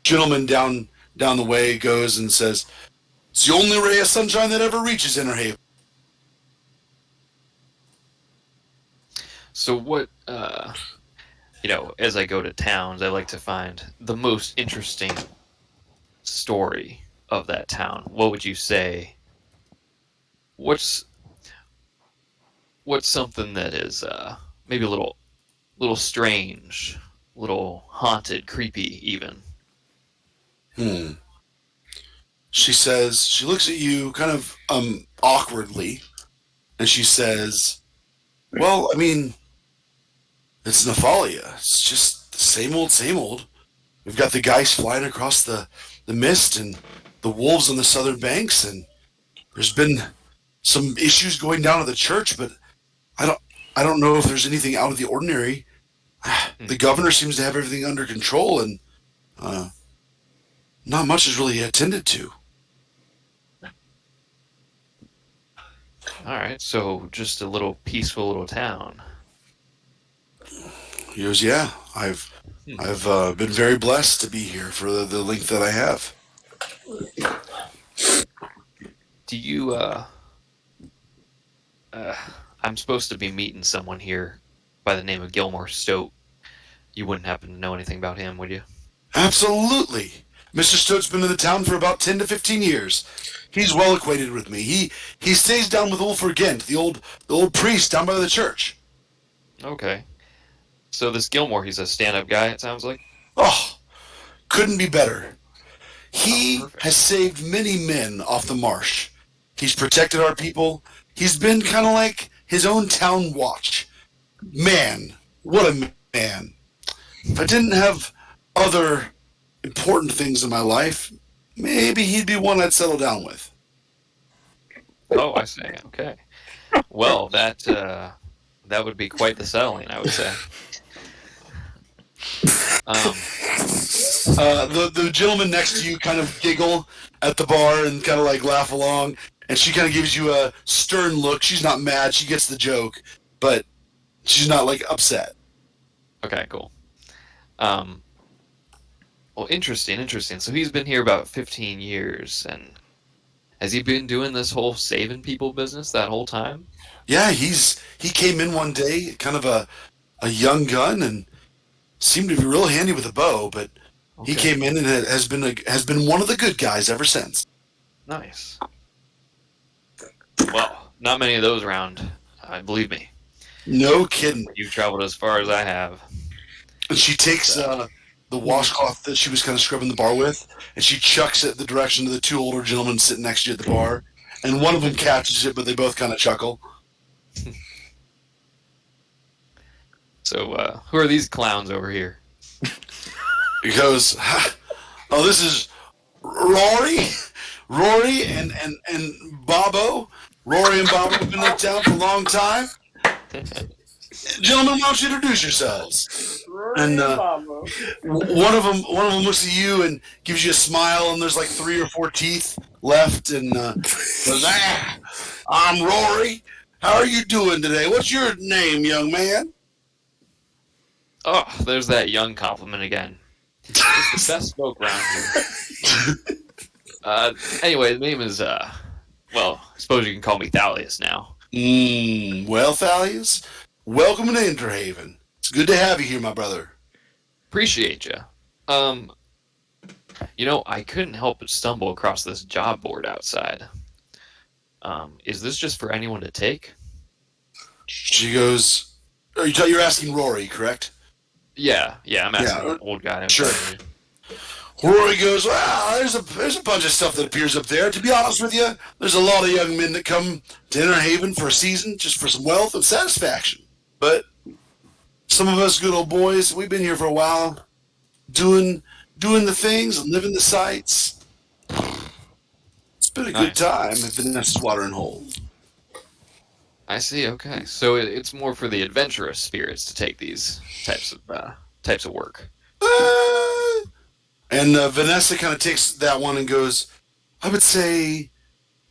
S1: gentlemen down the way goes and says, "It's the only ray of sunshine that ever reaches Innerhaven."
S2: So what, as I go to towns, I like to find the most interesting story of that town. What would you say? What's something that is maybe a little strange, little haunted, creepy even?
S1: She says, she looks at you kind of awkwardly, and she says, "Well, I mean, it's Nephalia. It's just the same old, same old. We've got the geese flying across the mist and the wolves on the southern banks, and there's been some issues going down at the church, but I don't I don't know if there's anything out of the ordinary. The governor seems to have everything under control, and not much is really attended to."
S2: All right, so just a little peaceful little town.
S1: He goes, "Yeah, I've been very blessed to be here for the length that I have."
S2: Do you I'm supposed to be meeting someone here by the name of Gilmore Stoat. You wouldn't happen to know anything about him, would you?
S1: Absolutely. Mr. Stoat's been in the town for about 10 to 15 years. He's well acquainted with me. He stays down with Ulfur Gent, the old priest down by the church.
S2: Okay. So this Gilmore, he's a stand-up guy, it sounds like?
S1: Oh, couldn't be better.
S2: Oh,
S1: He
S2: perfect.
S1: has saved many men off the marsh. He's protected our people. He's been kind of like his own town watch. Man, what a man. If I didn't have other important things in my life, maybe he'd be one I'd settle down with.
S2: Oh, I see. Okay. Well, that would be quite the settling, I would say.
S1: The gentleman next to you kind of giggle at the bar and kind of like laugh along, and she kind of gives you a stern look. She's not mad. She gets the joke, but she's not like upset.
S2: Okay, cool. Well, interesting. So he's been here about 15 years, and has he been doing this whole saving people business that whole time?
S1: Yeah, he came in one day, kind of a young gun, and seemed to be real handy with a bow. But he
S2: Okay.
S1: came in and has been one of the good guys ever since.
S2: Nice. Well, not many of those around, believe me.
S1: No kidding.
S2: You've traveled as far as I have.
S1: And she takes the washcloth that she was kind of scrubbing the bar with, and she chucks it the direction of the two older gentlemen sitting next to you at the bar. And one of them catches it, but they both kind of chuckle.
S2: So, who are these clowns over here?
S1: He goes, "Oh, this is Rory and Bobo. Rory and Bobo have been in town for a long time. Gentlemen, why don't you introduce yourselves?" And one of them looks at you and gives you a smile, and there's like 3 or 4 teeth left, and goes, "I'm Rory. How are you doing today? What's your name, young man?"
S2: Oh, there's that young compliment again. It's the best folk around here. Anyway, the name is, well, I suppose you can call me Thalius now.
S1: Well, Thalius, welcome to Interhaven. It's good to have you here, my brother.
S2: Appreciate you. I couldn't help but stumble across this job board outside. Is this just for anyone to take?
S1: She goes, you're asking Rory, correct?
S2: Yeah, I'm asking
S1: Yeah,
S2: the old guy in
S1: sure.
S2: front of me.
S1: Rory goes, well, there's a bunch of stuff that appears up there. To be honest with you, there's a lot of young men that come to Interhaven for a season just for some wealth and satisfaction. But some of us good old boys, we've been here for a while, doing the things and living the sights. It's been a good
S2: Nice.
S1: time at Vanessa's Watering Hole.
S2: I see. Okay, so it's more for the adventurous spirits to take these types of work.
S1: And Vanessa kind of takes that one and goes, I would say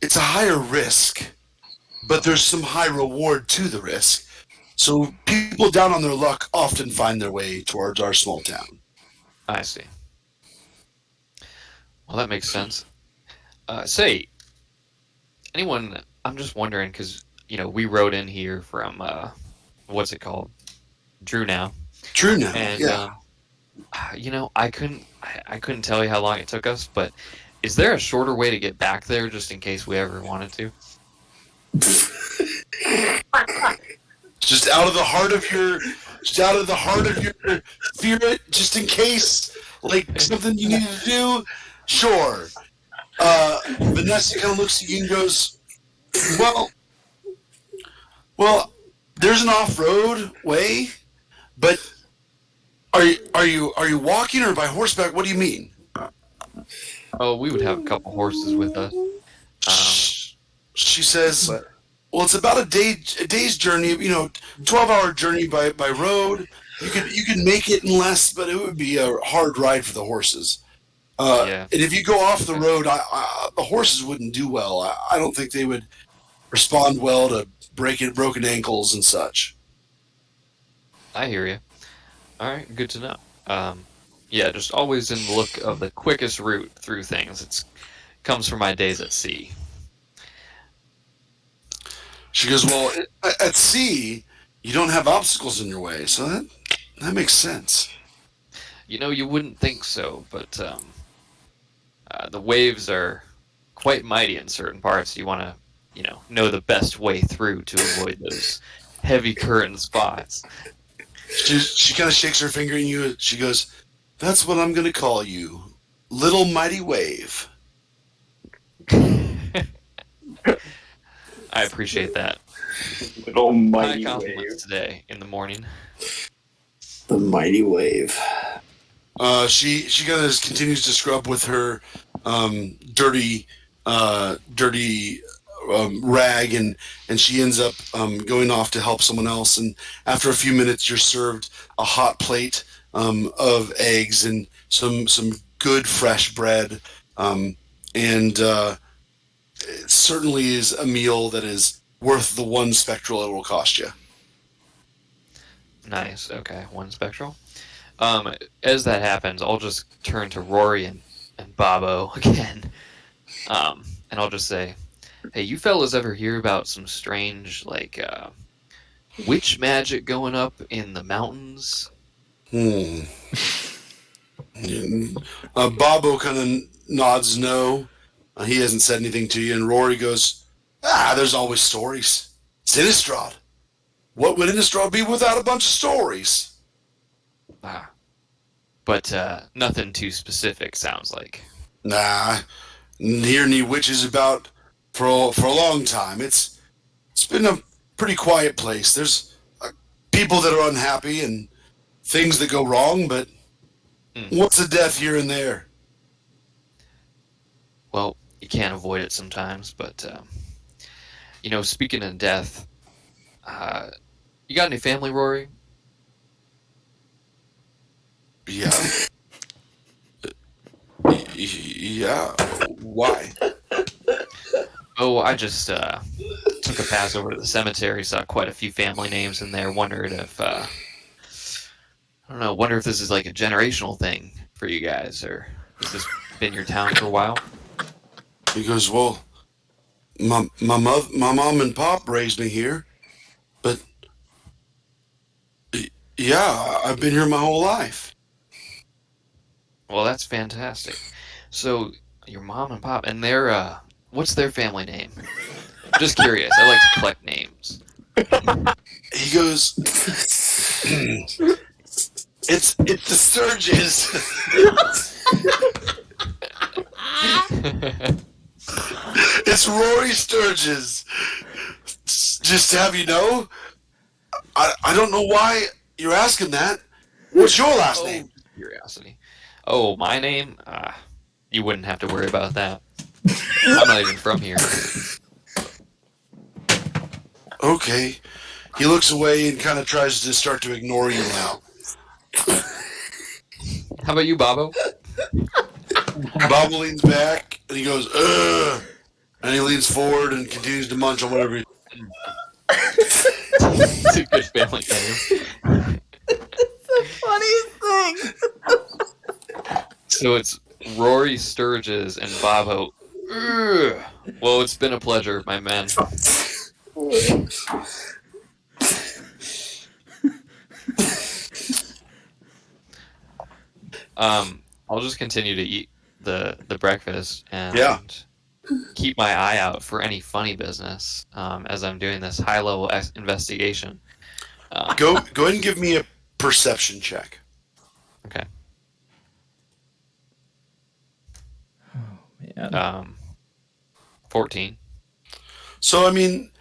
S1: it's a higher risk, but there's some high reward to the risk. So people down on their luck often find their way towards our small town.
S2: I see. Well, that makes sense. Say, anyone? I'm just wondering because we rode in here from what's it called, Drew now,
S1: True now,
S2: and
S1: yeah.
S2: I couldn't tell you how long it took us, but is there a shorter way to get back there just in case we ever wanted to?
S1: Just out of the heart of your spirit, just in case, like something you need to do. Sure. Vanessa kind of looks at you and goes, well, there's an off-road way, but are you walking or by horseback? What do you mean?
S2: Oh, we would have a couple horses with us.
S1: She says, well, it's about a day's journey, 12-hour journey by road. You could make it in less, but it would be a hard ride for the horses.
S2: Yeah.
S1: And if you go off the road, the horses wouldn't do well. I don't think they would respond well to broken ankles and such.
S2: I hear you. All right, good to know. Yeah, just always in the look of the quickest route through things. It comes from my days at sea.
S1: She goes, well, at sea, you don't have obstacles in your way, so that makes sense.
S2: You wouldn't think so, but the waves are quite mighty in certain parts. You want to, know the best way through to avoid those heavy current spots.
S1: She kind of shakes her finger at you. She goes, that's what I'm going to call you, Little Mighty Wave.
S2: I appreciate that.
S5: Little mighty
S2: My
S5: wave.
S2: compliments today in the morning.
S3: The mighty wave.
S1: She kind of continues to scrub with her dirty rag, and she ends up going off to help someone else. And after a few minutes, you're served a hot plate of eggs and some good fresh bread, and it certainly is a meal that is worth the one spectral it will cost you.
S2: Nice. Okay, one spectral. As that happens, I'll just turn to Rory and Bobo again, and I'll just say, "Hey, you fellas ever hear about some strange, witch magic going up in the mountains?"
S1: Bobo kind of nods no. He hasn't said anything to you, and Rory goes, there's always stories. It's Innistrad. What would Innistrad be without a bunch of stories?
S2: But nothing too specific, sounds like.
S1: Nah, didn't hear any witches about for a long time. It's been a pretty quiet place. There's people that are unhappy and things that go wrong, but what's a death here and there?
S2: Well, you can't avoid it sometimes, but speaking of death, you got any family, Rory?
S1: Yeah. Yeah. Why?
S2: Oh, I just took a pass over to the cemetery, saw quite a few family names in there, wondered if I don't know, wonder if this is like a generational thing for you guys, or has this been your town for a while?
S1: He goes, well, my mom and pop raised me here, but Yeah, I've been here my whole life.
S2: Well, that's fantastic. So your mom and pop, and what's their family name? Just curious. I like to collect names.
S1: He goes, it's the Sturges. It's Rory Sturges. Just to have you know, I don't know why you're asking that. What's your last name?
S2: Curiosity. Oh, my name? You wouldn't have to worry about that. I'm not even from here.
S1: Okay. He looks away and kind of tries to start to ignore you now.
S2: How about you, Bobo?
S1: Bob leans back and he goes, ugh. And he leans forward and continues to munch on whatever.
S2: It's a good family name.
S4: The funniest thing.
S2: So it's Rory Sturges and Bobo. Ugh. Well, it's been a pleasure, my men. I'll just continue to eat the breakfast and keep my eye out for any funny business as I'm doing this high level investigation.
S1: Go ahead and give me a perception check.
S2: Okay.
S4: Man.
S2: 14.
S1: So I mean,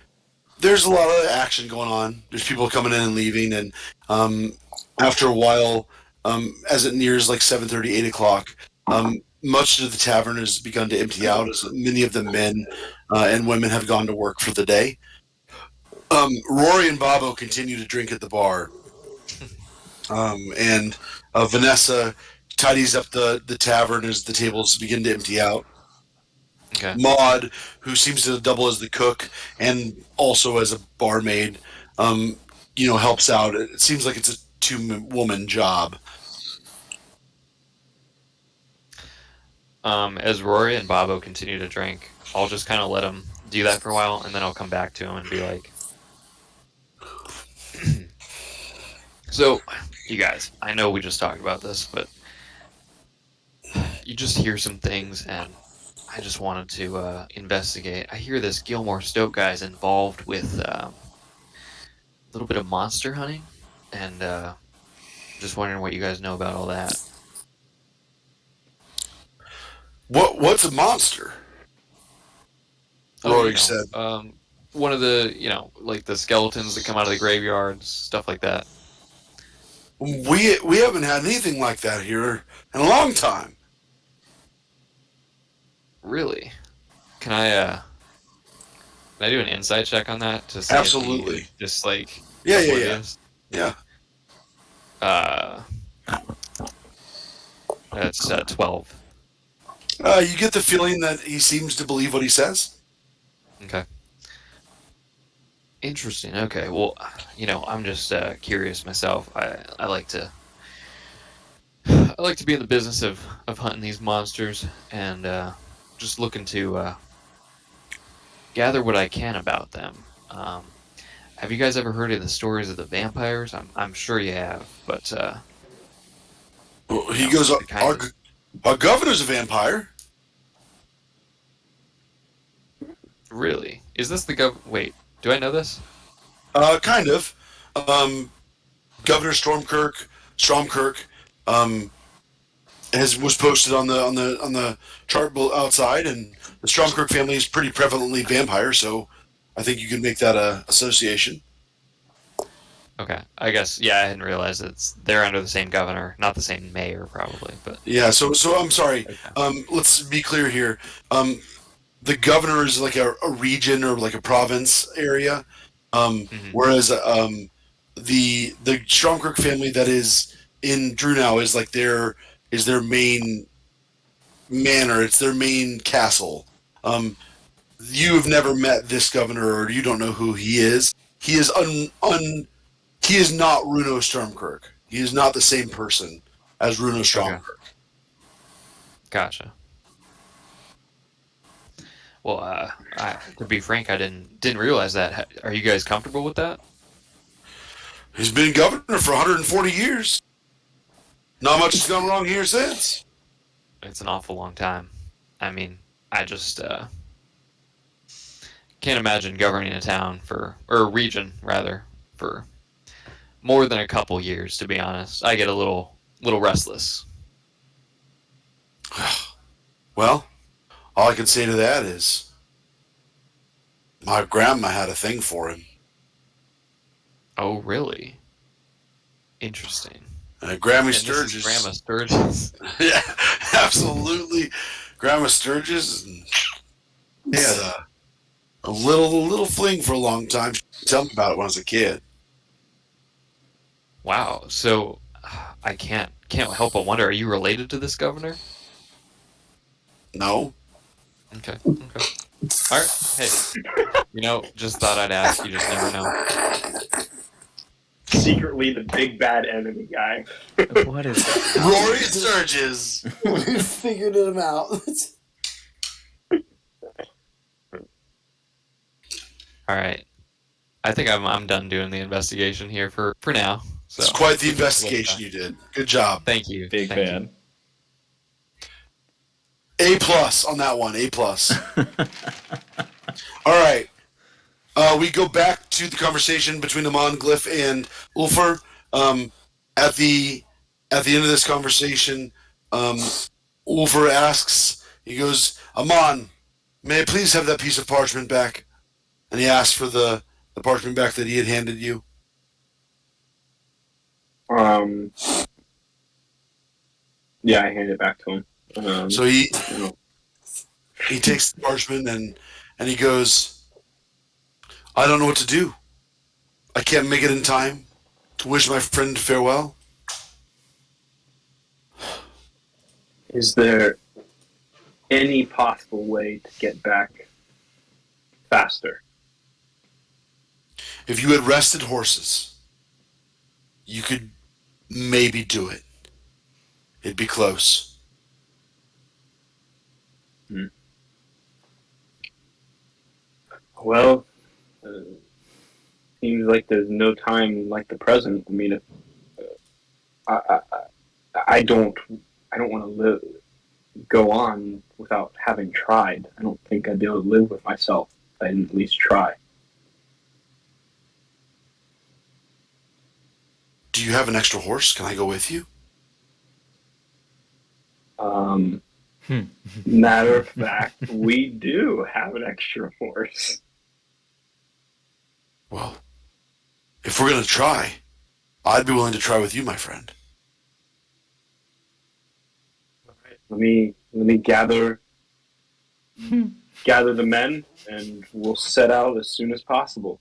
S1: there's a lot of action going on. There's people coming in and leaving, and after a while, as it nears like 7:30, 8 o'clock, much of the tavern has begun to empty out as many of the men and women have gone to work for the day. Rory and Bobo continue to drink at the bar, and Vanessa tidies up the tavern as the tables begin to empty out.
S2: Okay.
S1: Maud, who seems to double as the cook and also as a barmaid, helps out. It seems like it's a two-woman job.
S2: As Rory and Bobo continue to drink, I'll just kind of let them do that for a while, and then I'll come back to him and be like, so, you guys, I know we just talked about this, but you just hear some things, and I just wanted to investigate. I hear this Gilmore Stoke guy's involved with a little bit of monster hunting, and just wondering what you guys know about all that.
S1: What's a monster? Rory said.
S2: One of the, like the skeletons that come out of the graveyards, stuff like that.
S1: We haven't had anything like that here in a long time.
S2: Really? Can I do an insight check on that to see
S1: Absolutely.
S2: if he just like
S1: Yeah.
S2: That's 12.
S1: You get the feeling that he seems to believe what he says.
S2: Okay. Interesting. Okay. Well, I'm just curious myself. I like to be in the business of hunting these monsters and just looking to gather what I can about them. Have you guys ever heard of the stories of the vampires? I'm sure you have, but
S1: He goes, our governor's a vampire.
S2: Really? Is this the Wait, do I know this?
S1: Kind of. Governor Stromkirk, was posted on the chart outside, and the Stromkirk family is pretty prevalently vampire, so I think you could make that a association.
S2: Okay, I guess I hadn't realized they're under the same governor, not the same mayor, probably. But
S1: yeah, so I'm sorry.
S2: Okay.
S1: Let's be clear here. The governor is like a region or like a province area, whereas the Stromkirk family that is in Drunau is like their main manor. It's their main castle. You have never met this governor, or you don't know who he is. He is he is not Runo Stromkirk. He is not the same person as Runo Stromkirk. Okay.
S2: Gotcha. Well, to be frank, I didn't realize that. Are you guys comfortable with that?
S1: He's been governor for 140 years. Not much has gone wrong here since.
S2: It's an awful long time. I mean, I just can't imagine governing a town or a region rather, for more than a couple years. To be honest, I get a little restless.
S1: Well, all I can say to that is my grandma had a thing for him.
S2: Oh, really? Interesting.
S1: Grandma
S2: And this is
S1: Sturgis.
S2: Grandma Sturgis.
S1: Yeah, absolutely. Grandma Sturgis. He had a little fling for a long time. She told me about it when I was a kid.
S2: Wow. So I can't help but wonder: are you related to this governor?
S1: No,
S2: Okay. Okay. All right. Hey, just thought I'd ask. You just never know.
S5: Secretly the big bad enemy guy.
S4: What is that?
S1: Rory Sturgis.
S3: We figured him out.
S2: All right. I think I'm done doing the investigation here for now. So
S1: It's quite the investigation you did. Good job.
S2: Thank you.
S4: Big
S2: Thank you.
S4: fan.
S1: A+ on that one. A+. All right. We go back to the conversation between Amon, Glyph, and Ulfar. At the end of this conversation, Ulfar asks, he goes, Amon, may I please have that piece of parchment back? And he asks for the parchment back that he had handed you.
S5: Yeah, I hand it back to him.
S1: So he takes the parchment and he goes, I don't know what to do. I can't make it in time to wish my friend farewell.
S5: Is there any possible way to get back faster?
S1: If you had rested horses, you could maybe do it. It'd be close.
S5: Well, seems like there's no time like the present. I mean, I don't want to go on without having tried. I don't think I'd be able to live with myself if I didn't at least try.
S1: Do you have an extra horse? Can I go with you?
S5: Matter of fact, we do have an extra horse.
S1: Well, if we're going to try, I'd be willing to try with you, my friend.
S5: Let me gather the men, and we'll set out as soon as possible.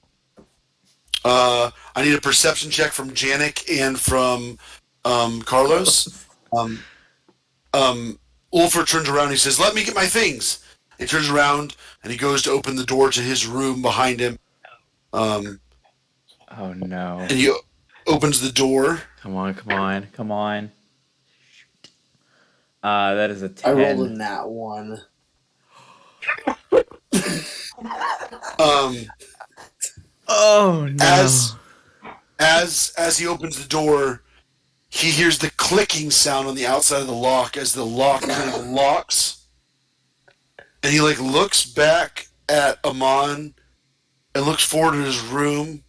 S1: I need a perception check from Janik and from Carlos. Ulfar turns around and he says, let me get my things. He turns around and he goes to open the door to his room behind him.
S4: Oh no.
S1: And he opens the door.
S4: Come on. That is a 10.
S3: I rolled a nat 1.
S4: Oh no.
S1: As he opens the door, he hears the clicking sound on the outside of the lock as the lock kind of locks. And he looks back at Amon and looks forward to his room.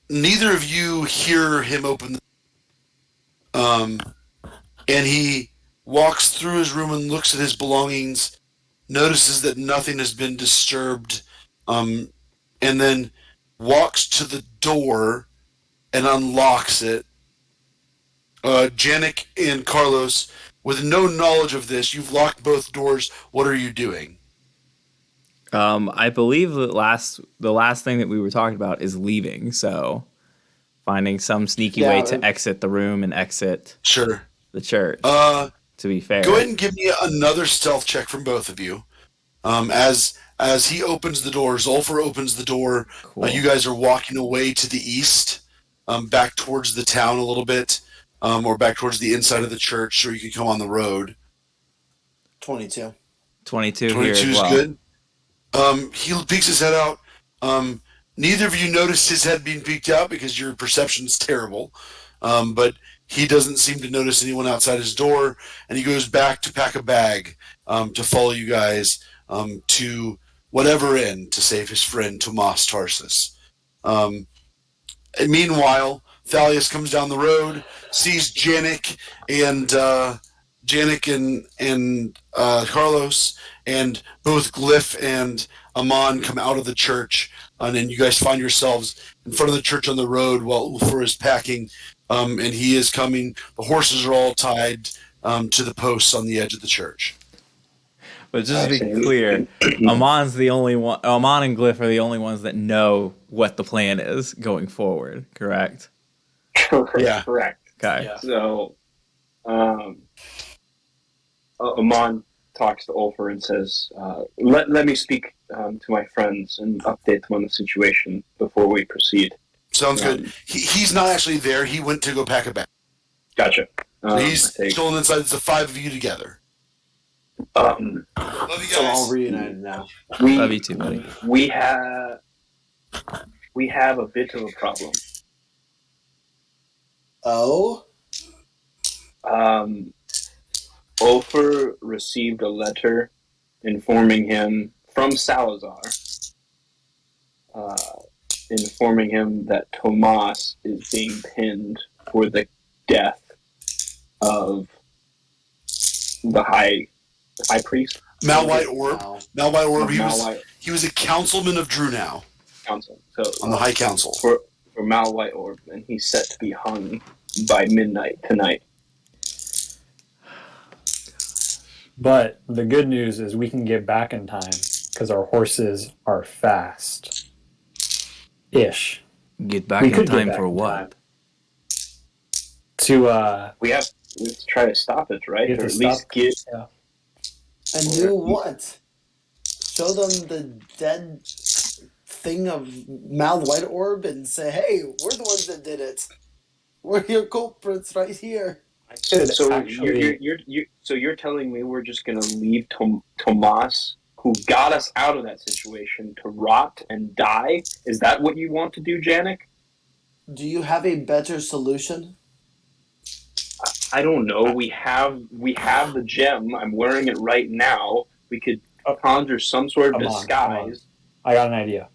S1: Neither of you hear him open the and he walks through his room and looks at his belongings, notices that nothing has been disturbed, and then walks to the door and unlocks it. Janik and Carlos, with no knowledge of this, you've locked both doors. What are you doing?
S4: I believe the last thing that we were talking about is leaving. So finding some sneaky way to exit the room and exit the church. To be fair,
S1: go ahead and give me another stealth check from both of you. As he opens the door, Zulfar opens the door.
S4: Cool.
S1: You guys are walking away to the east, back towards the town a little bit, or back towards the inside of the church, so you can come on the road.
S3: 22.
S4: 22 here
S1: 22
S4: as
S1: is
S4: well.
S1: good. He peeks his head out. Neither of you noticed his head being peeked out because your perception's terrible. But he doesn't seem to notice anyone outside his door, and he goes back to pack a bag to follow you guys to whatever inn to save his friend Tomas Tarsus. And meanwhile, Thalius comes down the road, sees Janik and Carlos, and both Glyph and Amon come out of the church, and then you guys find yourselves in front of the church on the road while Ulfur is packing, and he is coming. The horses are all tied to the posts on the edge of the church.
S4: But just to be clear, Amon's the only one. Amon and Glyph are the only ones that know what the plan is going forward. Correct?
S5: Yeah. Correct.
S4: Okay.
S5: Yeah. So, Amon talks to Ulfur and says, "Let me speak to my friends and update them on the situation before we proceed."
S1: Sounds good. He's not actually there. He went to go pack a bag.
S5: Gotcha.
S1: So he's chilling inside. It's the five of you together.
S3: Love you guys. So all reunited now.
S4: Love you too, buddy.
S5: We have a bit of a problem.
S3: Oh?
S5: Ulfur received a letter informing him from Salazar, informing him that Tomas is being pinned for the death of the high priest.
S1: Malwhite Orb. Malwhite Orb. He was a councilman of Drunau.
S5: Council. So
S1: on the High Council.
S5: For Malwhite Orb, and he's set to be hung by midnight tonight.
S6: But the good news is we can get back in time because our horses are fast. Ish.
S4: Get back in time for what?
S5: We have to try to stop it, right? Or at least get.
S3: Yeah. And do what? Show them the dead thing of Malwhite Orb and say, "Hey, we're the ones that did it. We're your culprits right here."
S5: So you're telling me we're just gonna leave Tomas, who got us out of that situation, to rot and die? Is that what you want to do, Janik?
S3: Do you have a better solution?
S5: I don't know. We have the gem. I'm wearing it right now. We could conjure some sort of disguise.
S6: I got an idea.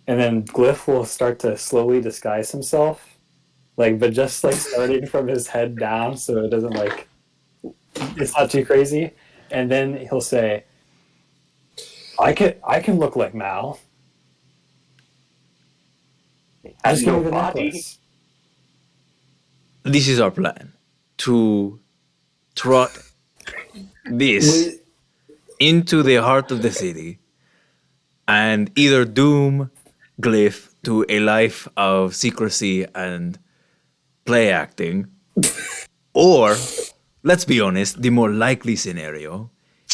S6: And then Glyph will start to slowly disguise himself. But just starting from his head down so it doesn't it's not too crazy. And then he'll say, I can look like Mal.
S5: Has no body.
S4: This is our plan. To trot this into the heart of the city and either doom Glyph to a life of secrecy and play acting, or, let's be honest, the more likely scenario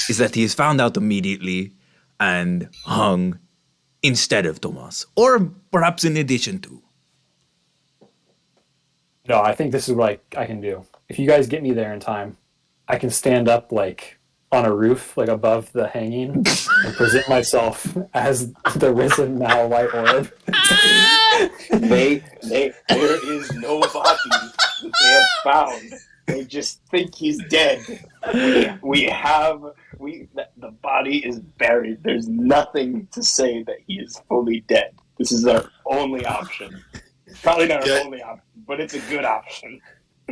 S4: is that he is found out immediately and hung instead of Tomas, or perhaps in addition to.
S6: No, I think this is what I can do. If you guys get me there in time, I can stand up on a roof, above the hanging, and present myself as the risen Malwhite Orb.
S5: There is no body that they have found. They just think he's dead. The body is buried. There's nothing to say that he is fully dead. This is our only option. Probably not our only option, but it's a good option.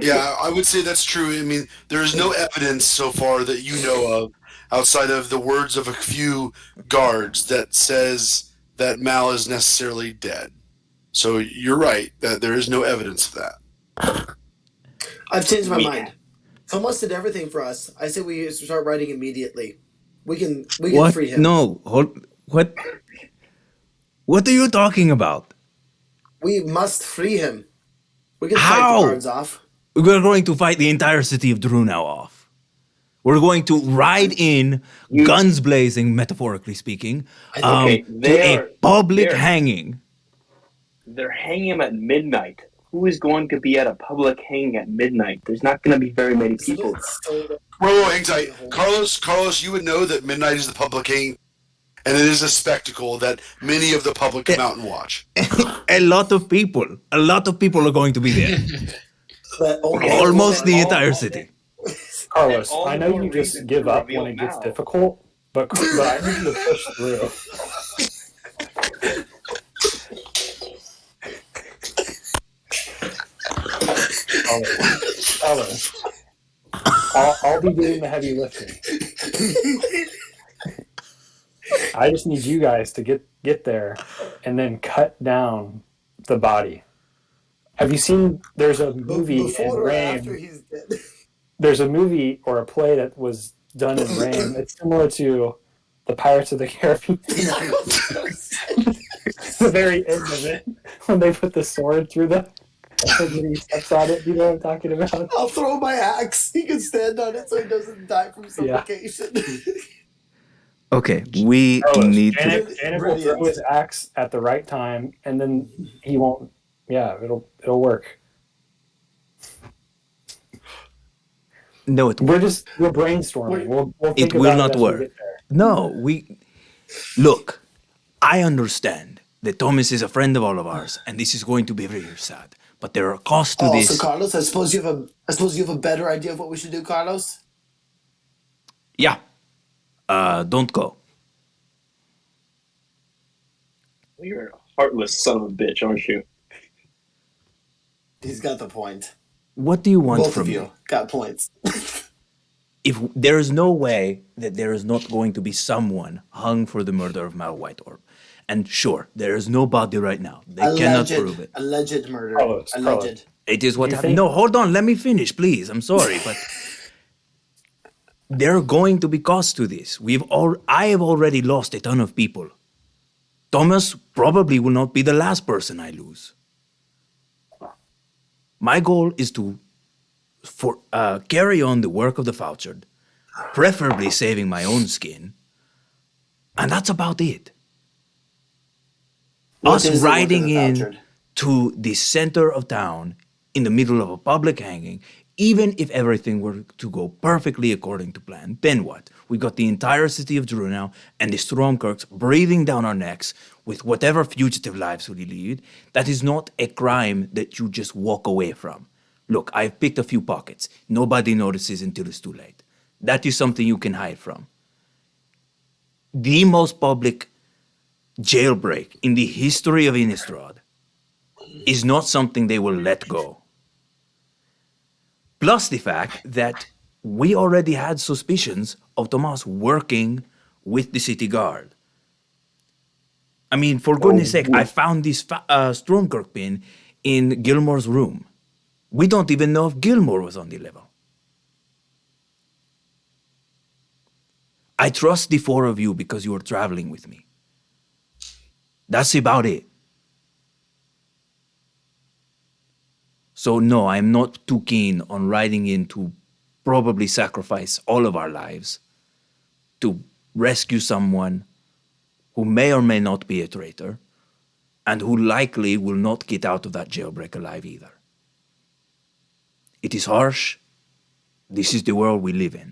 S1: Yeah, I would say that's true. I mean, there's no evidence so far that you know of, outside of the words of a few guards, that says that Mal is necessarily dead. So you're right, that there is no evidence of that.
S3: I've changed my mind. Tomas did everything for us. I say we start writing immediately. We can free him.
S4: No, what? What are you talking about?
S3: We must free him. We can fight the guards off.
S4: We're going to fight the entire city of Drunau off. We're going to ride in, guns blazing, metaphorically speaking, to a public hanging.
S5: They're hanging him at midnight. Who is going to be at a public hanging at midnight? There's not going to be very many people.
S1: Whoa, hang tight. Carlos, you would know that midnight is the public hanging. And it is a spectacle that many of the public come out and watch.
S4: A lot of people are going to be there. Almost the entire city.
S6: Carlos, I know you just give up when it gets difficult, but I need you to push through. Carlos, I'll be doing the heavy lifting. I just need you guys to get there and then cut down the body. Have you seen? There's a movie in Rain. There's a movie or a play that was done in Rain. It's similar to the Pirates of the Caribbean. The very end of it, when they put the sword through the and he steps on it. You know what I'm talking about?
S3: I'll throw my axe. He can stand on it so he doesn't die from suffocation. Yeah.
S4: Okay, we need
S6: Janet will throw his axe at the right time, and then he won't. Yeah, it'll work.
S4: No,
S6: we're brainstorming. We'll think
S4: it will not work. No, look. I understand that Thomas is a friend of all of ours, and this is going to be very sad. But there are costs to this.
S3: So Carlos, I suppose you have a better idea of what we should do, Carlos.
S4: Yeah. Don't go.
S5: You're a heartless son of a bitch, aren't you?
S3: He's got the point.
S4: What do you want
S3: Both
S4: from
S3: of you
S4: me?
S3: Got points.
S4: If there is no way that there is not going to be someone hung for the murder of Mal Whiteorb, and sure, there is no body right now. They cannot prove it.
S3: Alleged murder.
S6: Alleged.
S4: It is what happened. No, hold on. Let me finish, please. I'm sorry, but there are going to be costs to this. I have already lost a ton of people. Thomas probably will not be the last person I lose. My goal is to carry on the work of the Fouchard, preferably saving my own skin, and that's about it. Us riding in to the center of town in the middle of a public hanging, even if everything were to go perfectly according to plan, then what? We got the entire city of Drunau and the Stormkirks breathing down our necks with whatever fugitive lives we lead. That is not a crime that you just walk away from. Look, I've picked a few pockets. Nobody notices until it's too late. That is something you can hide from. The most public jailbreak in the history of Innistrad is not something they will let go. Plus the fact that we already had suspicions of Tomas working with the city guard. I mean, for goodness sake, I found this Stormkirk pin in Gilmore's room. We don't even know if Gilmore was on the level. I trust the four of you because you are traveling with me. That's about it. So no, I'm not too keen on riding in to probably sacrifice all of our lives to rescue someone who may or may not be a traitor and who likely will not get out of that jailbreak alive either. It is harsh. This is the world we live in.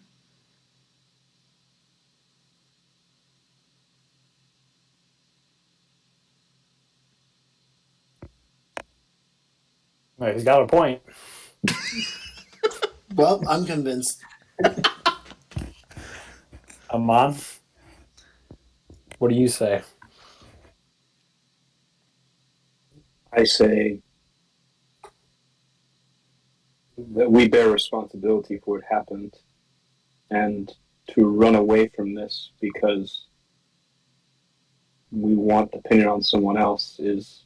S6: Right, he's got a point.
S3: Well, I'm convinced.
S6: Amon, what do you say?
S5: I say that we bear responsibility for what happened, and to run away from this because we want to pin it on someone else is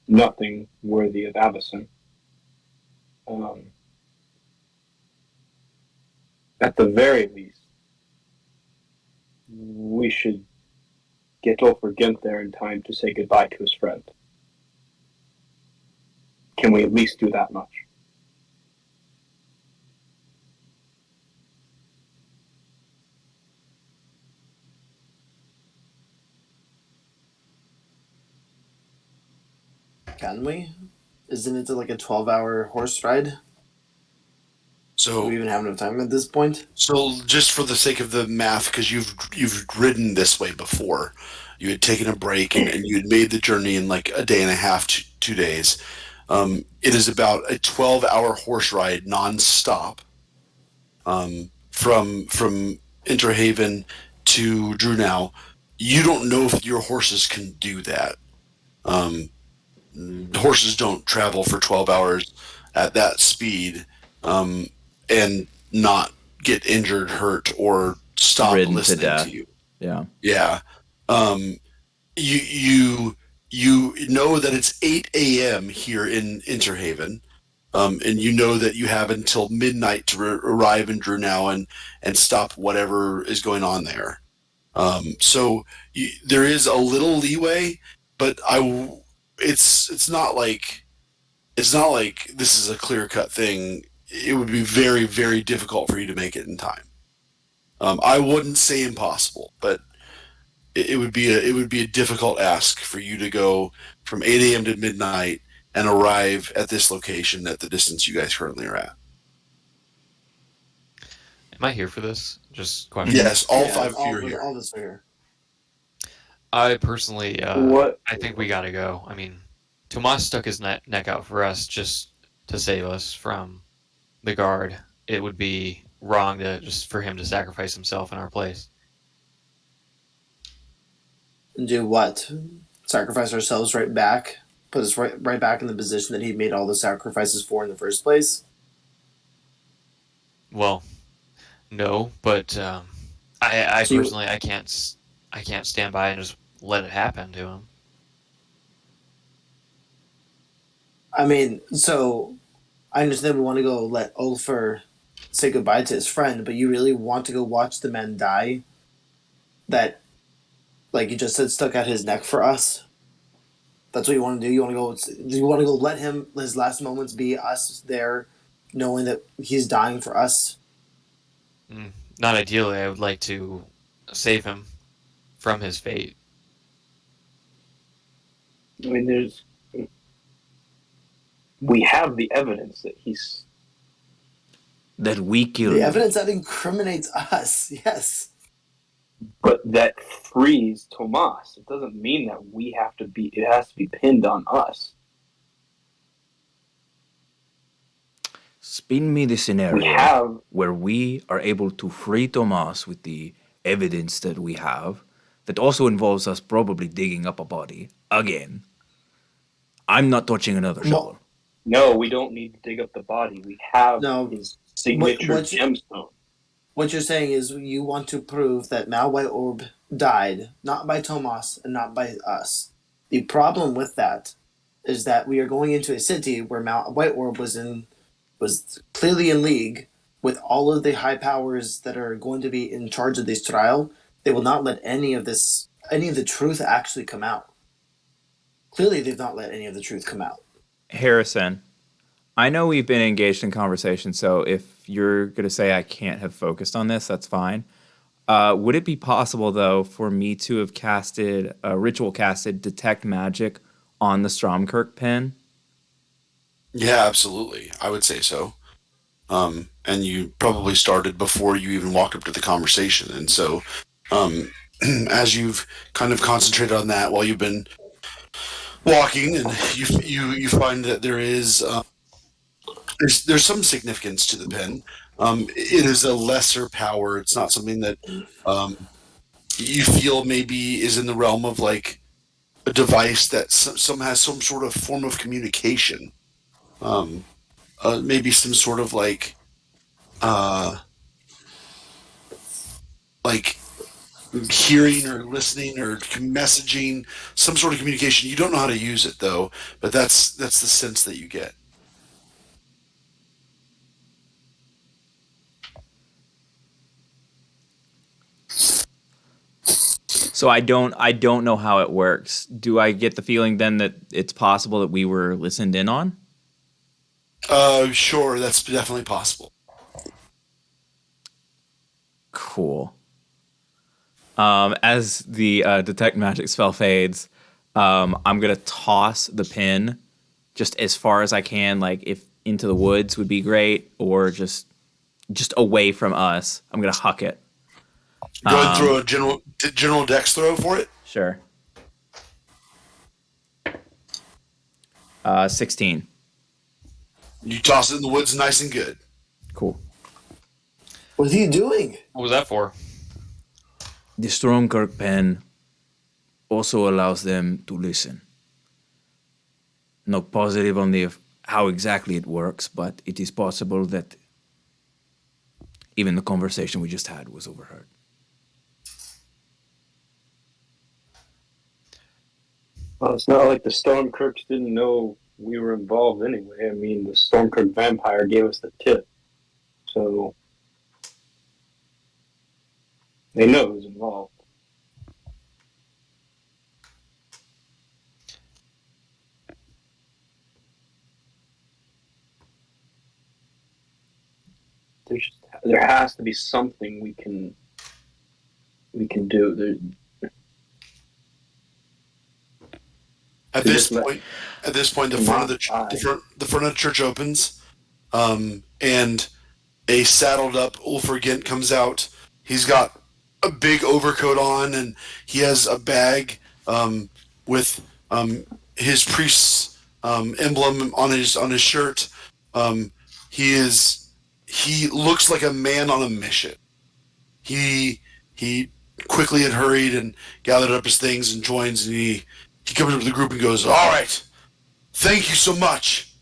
S5: nothing worthy of Avacyn. At the very least, we should get over Gent there in time to say goodbye to his friend. Can we at least do that much?
S3: Can we? Isn't it like a 12-hour horse ride?
S1: So
S3: do we even have enough time at this point?
S1: So just for the sake of the math, because you've ridden this way before, you had taken a break and you had made the journey in like a day and a half, 2 days. It is about a 12-hour horse ride nonstop from Interhaven to Drew. Now, you don't know if your horses can do that. Um, Horses don't travel for 12 hours at that speed and not get injured, hurt, or stop
S4: Ridden to
S1: listening
S4: death.
S1: to you.
S4: Yeah.
S1: Yeah. Um, you know that it's 8 a.m. here in Interhaven, and you know that you have until midnight to arrive in Drew and stop whatever is going on there. There is a little leeway, but it's not like this is a clear cut thing. It would be very, very difficult for you to make it in time. I wouldn't say impossible, but it would be a difficult ask for you to go from 8 a.m. to midnight and arrive at this location at the distance you guys currently are at.
S2: Am I here for this? Just question.
S1: Yes, all five of you are here.
S3: All this are here.
S2: I personally, I think we gotta go. I mean, Tomas stuck his neck out for us just to save us from the guard. It would be wrong for him to sacrifice himself in our place.
S3: Do what? Sacrifice ourselves right back? Put us right back in the position that he made all the sacrifices for in the first place?
S2: Well, no, but I personally I can't stand by and just let it happen to him.
S3: I mean, so I understand we want to go let Ulfr say goodbye to his friend, but you really want to go watch the man die? That, like you just said, stuck out his neck for us? That's what you want to do? You want to go let his last moments be us there, knowing that he's dying for us?
S2: Not ideally. I would like to save him from his fate.
S5: I mean, we have the evidence
S4: that we killed.
S3: The evidence that incriminates us, yes.
S5: But that frees Tomas. It doesn't mean that it has to be pinned on us.
S4: Spin me the scenario where we are able to free Tomas with the evidence that we have. That also involves us probably digging up a body again. I'm not touching another shovel.
S5: No, we don't need to dig up the body. We have his signature gemstone.
S3: What you're saying is you want to prove that Mal White Orb died, not by Tomas and not by us. The problem with that is that we are going into a city where Mal White Orb was clearly in league with all of the high powers that are going to be in charge of this trial. They will not let any of the truth actually come out. Clearly, they've not let any of the truth come out.
S4: Harrison, I know we've been engaged in conversation, so if you're going to say I can't have focused on this, that's fine. Would it be possible, though, for me to have ritual casted Detect Magic on the Stromkirk pin?
S1: Yeah, absolutely. I would say so. And you probably started before you even walked up to the conversation. And so as you've kind of concentrated on that while you've been walking, and you find that there's some significance to the pen. It is a lesser power. It's not something that you feel maybe is in the realm of like a device that has some sort of form of communication. Maybe some sort of like hearing or listening or messaging, some sort of communication. You don't know how to use it though, but that's the sense that you get.
S4: So I don't know how it works. Do I get the feeling then that it's possible that we were listened in on?
S1: Sure, that's definitely possible.
S4: Cool. As the detect magic spell fades, I'm gonna toss the pin just as far as I can. Like if into the woods would be great, or just just away from us. I'm gonna huck it.
S1: Go ahead and throw a general dex throw for it.
S4: Sure. 16.
S1: You toss it in the woods nice and good.
S4: Cool.
S3: What are you doing?
S2: What was that for?
S4: The Stormkirk pen also allows them to listen. Not positive on how exactly it works, but it is possible that even the conversation we just had was overheard.
S5: Well, it's not like the Stormkirks didn't know we were involved anyway. I mean, the Stormkirk vampire gave us the tip. So they know who's involved. There has to be something we can do.
S1: At this point, the front of the church opens, and a saddled up Ulfr Gent comes out. He's got a big overcoat on, and he has a bag with his priest's emblem on his shirt. He looks like a man on a mission. He quickly had hurried and gathered up his things and joins, and he comes up to the group and goes, "All right, thank you so much.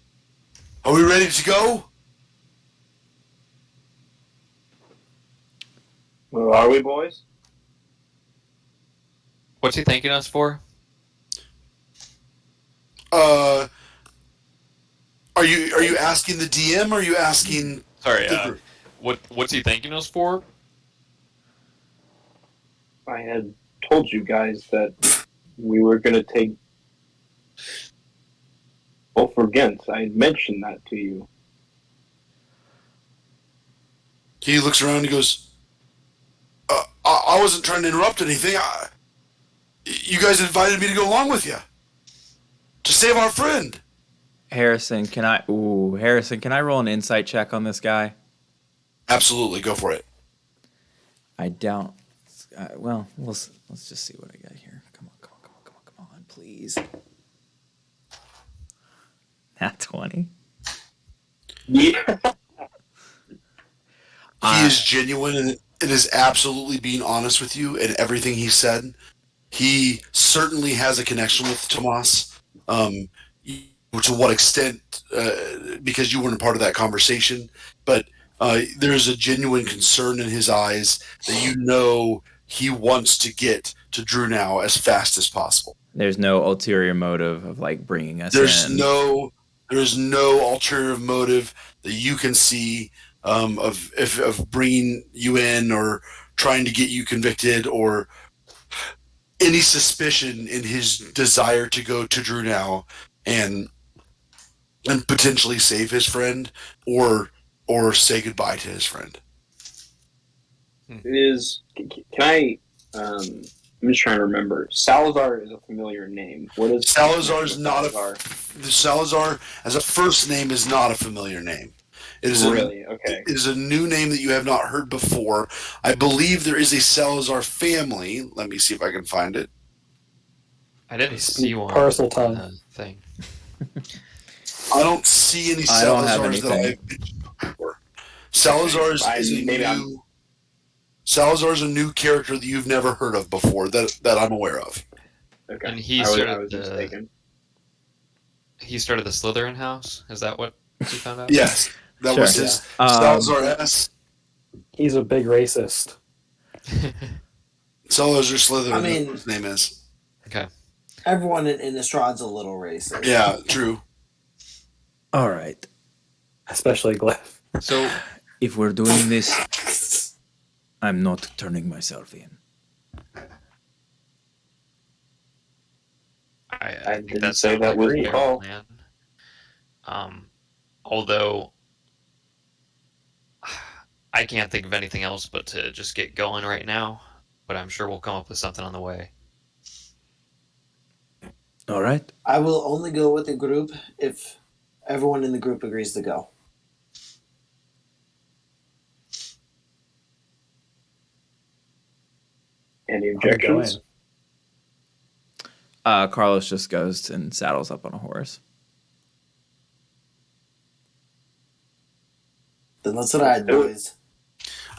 S1: Are we ready to go?"
S5: Well, are we, boys?
S2: What's he thanking us for?
S1: Are you asking the DM or are you asking?
S2: Sorry, what's he thanking us for?
S5: I had told you guys that we were going to take Ulfr Gent. I mentioned that to you.
S1: He looks around and he goes, I wasn't trying to interrupt anything. You guys invited me to go along with you to save our friend.
S4: Harrison, can I roll an insight check on this guy?
S1: Absolutely, go for it.
S4: I doubt. Well, let's just see what I got here. Come on, please. Nat 20.
S5: Yeah.
S1: He is genuine and is absolutely being honest with you in everything he said. He certainly has a connection with Tomas. To what extent, because you weren't a part of that conversation, but there's a genuine concern in his eyes that you know he wants to get to Drunau as fast as possible.
S4: There's no ulterior motive of like bringing us
S1: there's
S4: in.
S1: There's no ulterior motive that you can see of bringing you in or trying to get you convicted or any suspicion in his desire to go to Drunau and potentially save his friend or say goodbye to his friend.
S5: Can I? I'm just trying to remember. Salazar is a familiar name. What is
S1: Salazar? Salazar as a first name is not a familiar name. It is
S5: really okay.
S1: It is a new name that you have not heard before. I believe there is a Salazar family. Let me see if I can find it.
S2: I didn't see one.
S6: Parcel tongue
S2: thing.
S1: I don't see any Salazars that I've mentioned before. Salazar's a new character that you've never heard of before that I'm aware of.
S5: Okay.
S2: And he started the Slytherin house. Is that what you found out?
S1: Yes, that was his Salazar S.
S6: He's a big racist.
S1: Salazar Slytherin. His name is.
S2: Okay.
S3: Everyone in Innistrad's a little racist.
S1: Yeah, true.
S4: All right.
S6: Especially Glyph.
S2: So,
S4: if we're doing this, I'm not turning myself in.
S2: I think that's say that was the plan. Although I can't think of anything else but to just get going right now. But I'm sure we'll come up with something on the way.
S4: All right.
S3: I will only go with the group if everyone in the group agrees to go.
S5: objections?
S4: Carlos just goes and saddles up on a horse.
S3: Then let's ride, boys.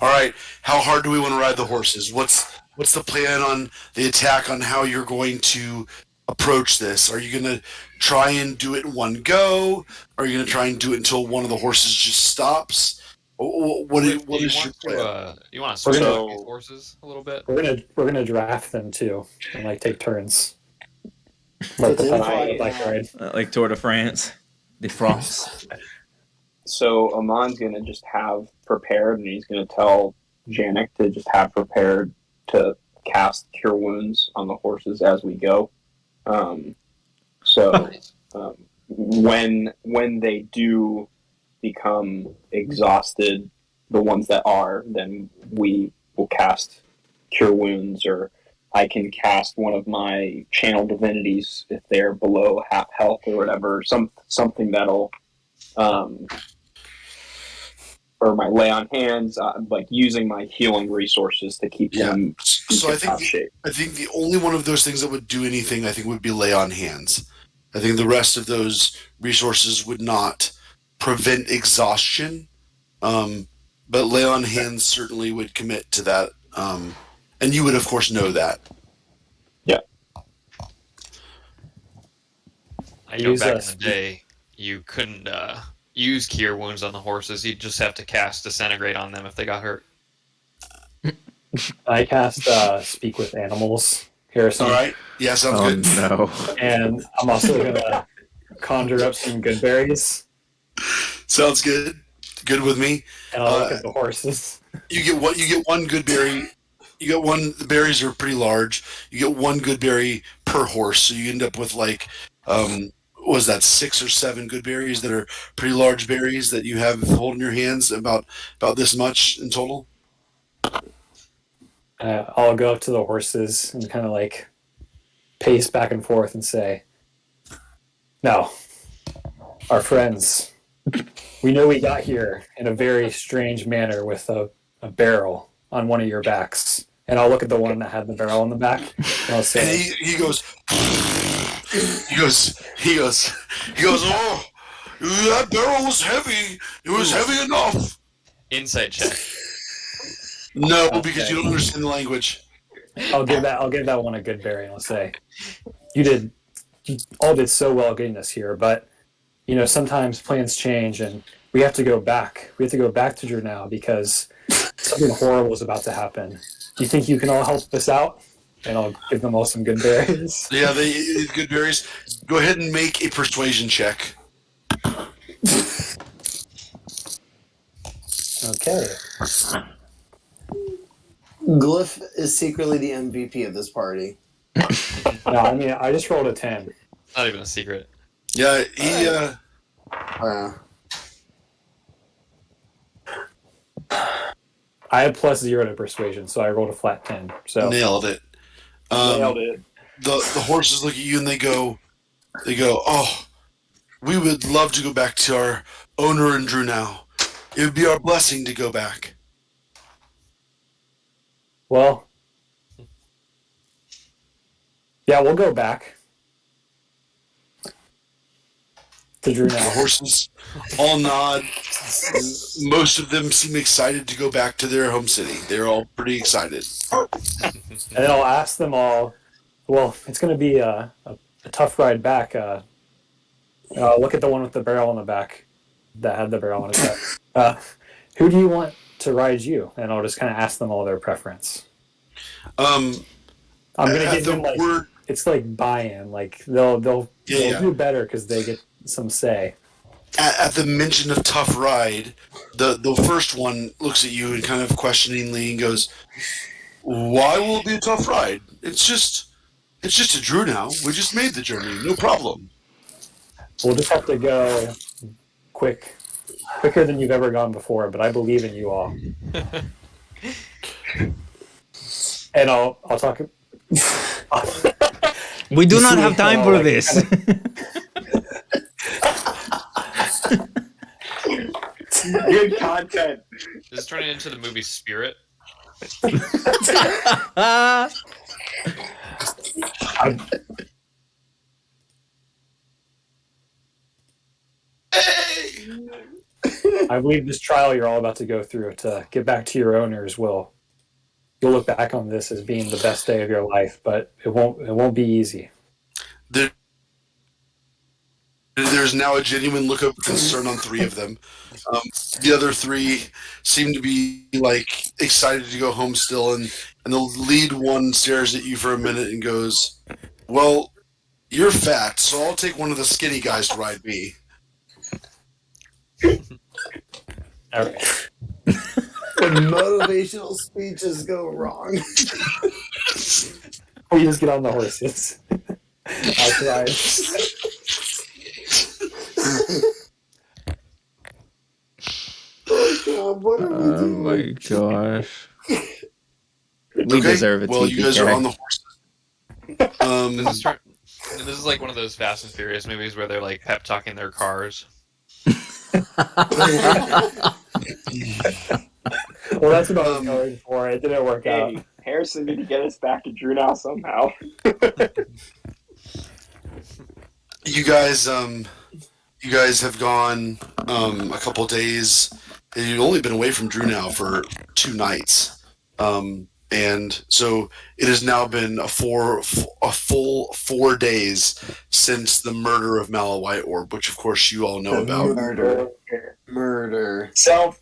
S1: All right. How hard do we want to ride the horses? What's the plan on the attack, on how you're going to approach this? Are you going to try and do it in one go? Are you going to try and do it until one of the horses just stops? What is your plan?
S2: You want to switch up these horses a little bit?
S6: We're gonna draft them too, and like take turns. Like the bike ride,
S4: like Tour de France, de France.
S5: So Amon's gonna just have prepared, and he's gonna tell Janik to just have prepared to cast Cure Wounds on the horses as we go. When they do become exhausted, the ones that are, then we will cast Cure Wounds, or I can cast one of my channel divinities if they're below half health or whatever, something that'll, or my lay on hands, like using my healing resources to keep them in top shape.
S1: I think the only one of those things that would do anything, I think, would be lay on hands. I think the rest of those resources would not prevent exhaustion, but lay on hands certainly would commit to that, and you would, of course, know that.
S5: Yeah.
S2: I know back in the day, you couldn't use Cure Wounds on the horses. You'd just have to cast Disintegrate on them if they got hurt.
S6: I cast Speak with Animals, Harrison.
S1: All right. Yeah, sounds good.
S4: No.
S6: And I'm also gonna conjure up some good berries.
S1: Sounds good. Good with me.
S6: And I'll look at the horses.
S1: You get one good berry. You get one. The berries are pretty large. You get one good berry per horse, so you end up with like, was that 6 or 7 good berries that are pretty large berries that you have holding your hands, about this much in total.
S6: I'll go up to the horses and kind of like pace back and forth and say, "Now, our friends, we know we got here in a very strange manner with a barrel on one of your backs." And I'll look at the one that had the barrel on the back, and I'll say,
S1: and he goes, "Oh, that barrel was heavy. It was heavy enough."
S2: Insight check.
S1: No, because you don't understand the language.
S6: I'll give that one a good berry, and I'll say, you all did so well getting us here, but sometimes plans change, and we have to go back. We have to go back to Drew now because something horrible is about to happen. Do you think you can all help us out? And I'll give them all some good berries.
S1: Yeah, they eat good berries. Go ahead and make a persuasion check.
S6: Okay.
S3: Glyph is secretly the MVP of this party.
S6: No, I mean, I just rolled a 10.
S2: Not even a secret.
S1: Yeah, he.
S6: I had +0 to persuasion, so I rolled a flat 10. So
S1: nailed it.
S5: Nailed it.
S1: The horses look at you and they go, "Oh, we would love to go back to our owner and Drew now. It would be our blessing to go back."
S6: Well, yeah, we'll go back to Drew now.
S1: The horses all nod. Most of them seem excited to go back to their home city. They're all pretty excited.
S6: And then I'll ask them all, well, it's going to be a tough ride back. Look at the one with the barrel on the back that had the barrel on its back. Who do you want to ride you? And I'll just kind of ask them all their preference. I'm going to give them like, it's like buy-in. Like they'll do better because they get some say.
S1: At the mention of tough ride, the first one looks at you and kind of questioningly and goes, "Why will it be a tough ride? It's just a Drew now. We just made the journey. No problem.
S6: We'll just have to go quicker than you've ever gone before, but I believe in you all." And I'll talk.
S4: We do not have time for this.
S5: Good content.
S2: This is turning into the movie Spirit.
S6: I believe this trial you're all about to go through to get back to your owners will you'll look back on this as being the best day of your life, but it won't be easy.
S1: There's now a genuine look of concern on 3 of them. The other 3 seem to be like excited to go home still, and the lead one stares at you for a minute and goes, "Well, you're fat, so I'll take one of the skinny guys to ride me."
S6: All right.
S3: When motivational speeches go wrong.
S6: We just get on the horses. I tried.
S3: Oh God, what are we doing?
S4: Oh my gosh. We deserve a
S1: well,
S4: TPK.
S1: you guys are on the horses.
S2: This is like one of those Fast and Furious movies where they're like pep talking their cars.
S6: Well, that's what I was going for. It didn't work out.
S5: Harrison need to get us back to Drew now somehow.
S1: You guys have gone a couple days. You've only been away from Drew now for 2 nights, and so it has now been a full 4 days since the murder of Mala White Orb, which of course you all know about.
S3: Murder.
S5: Self.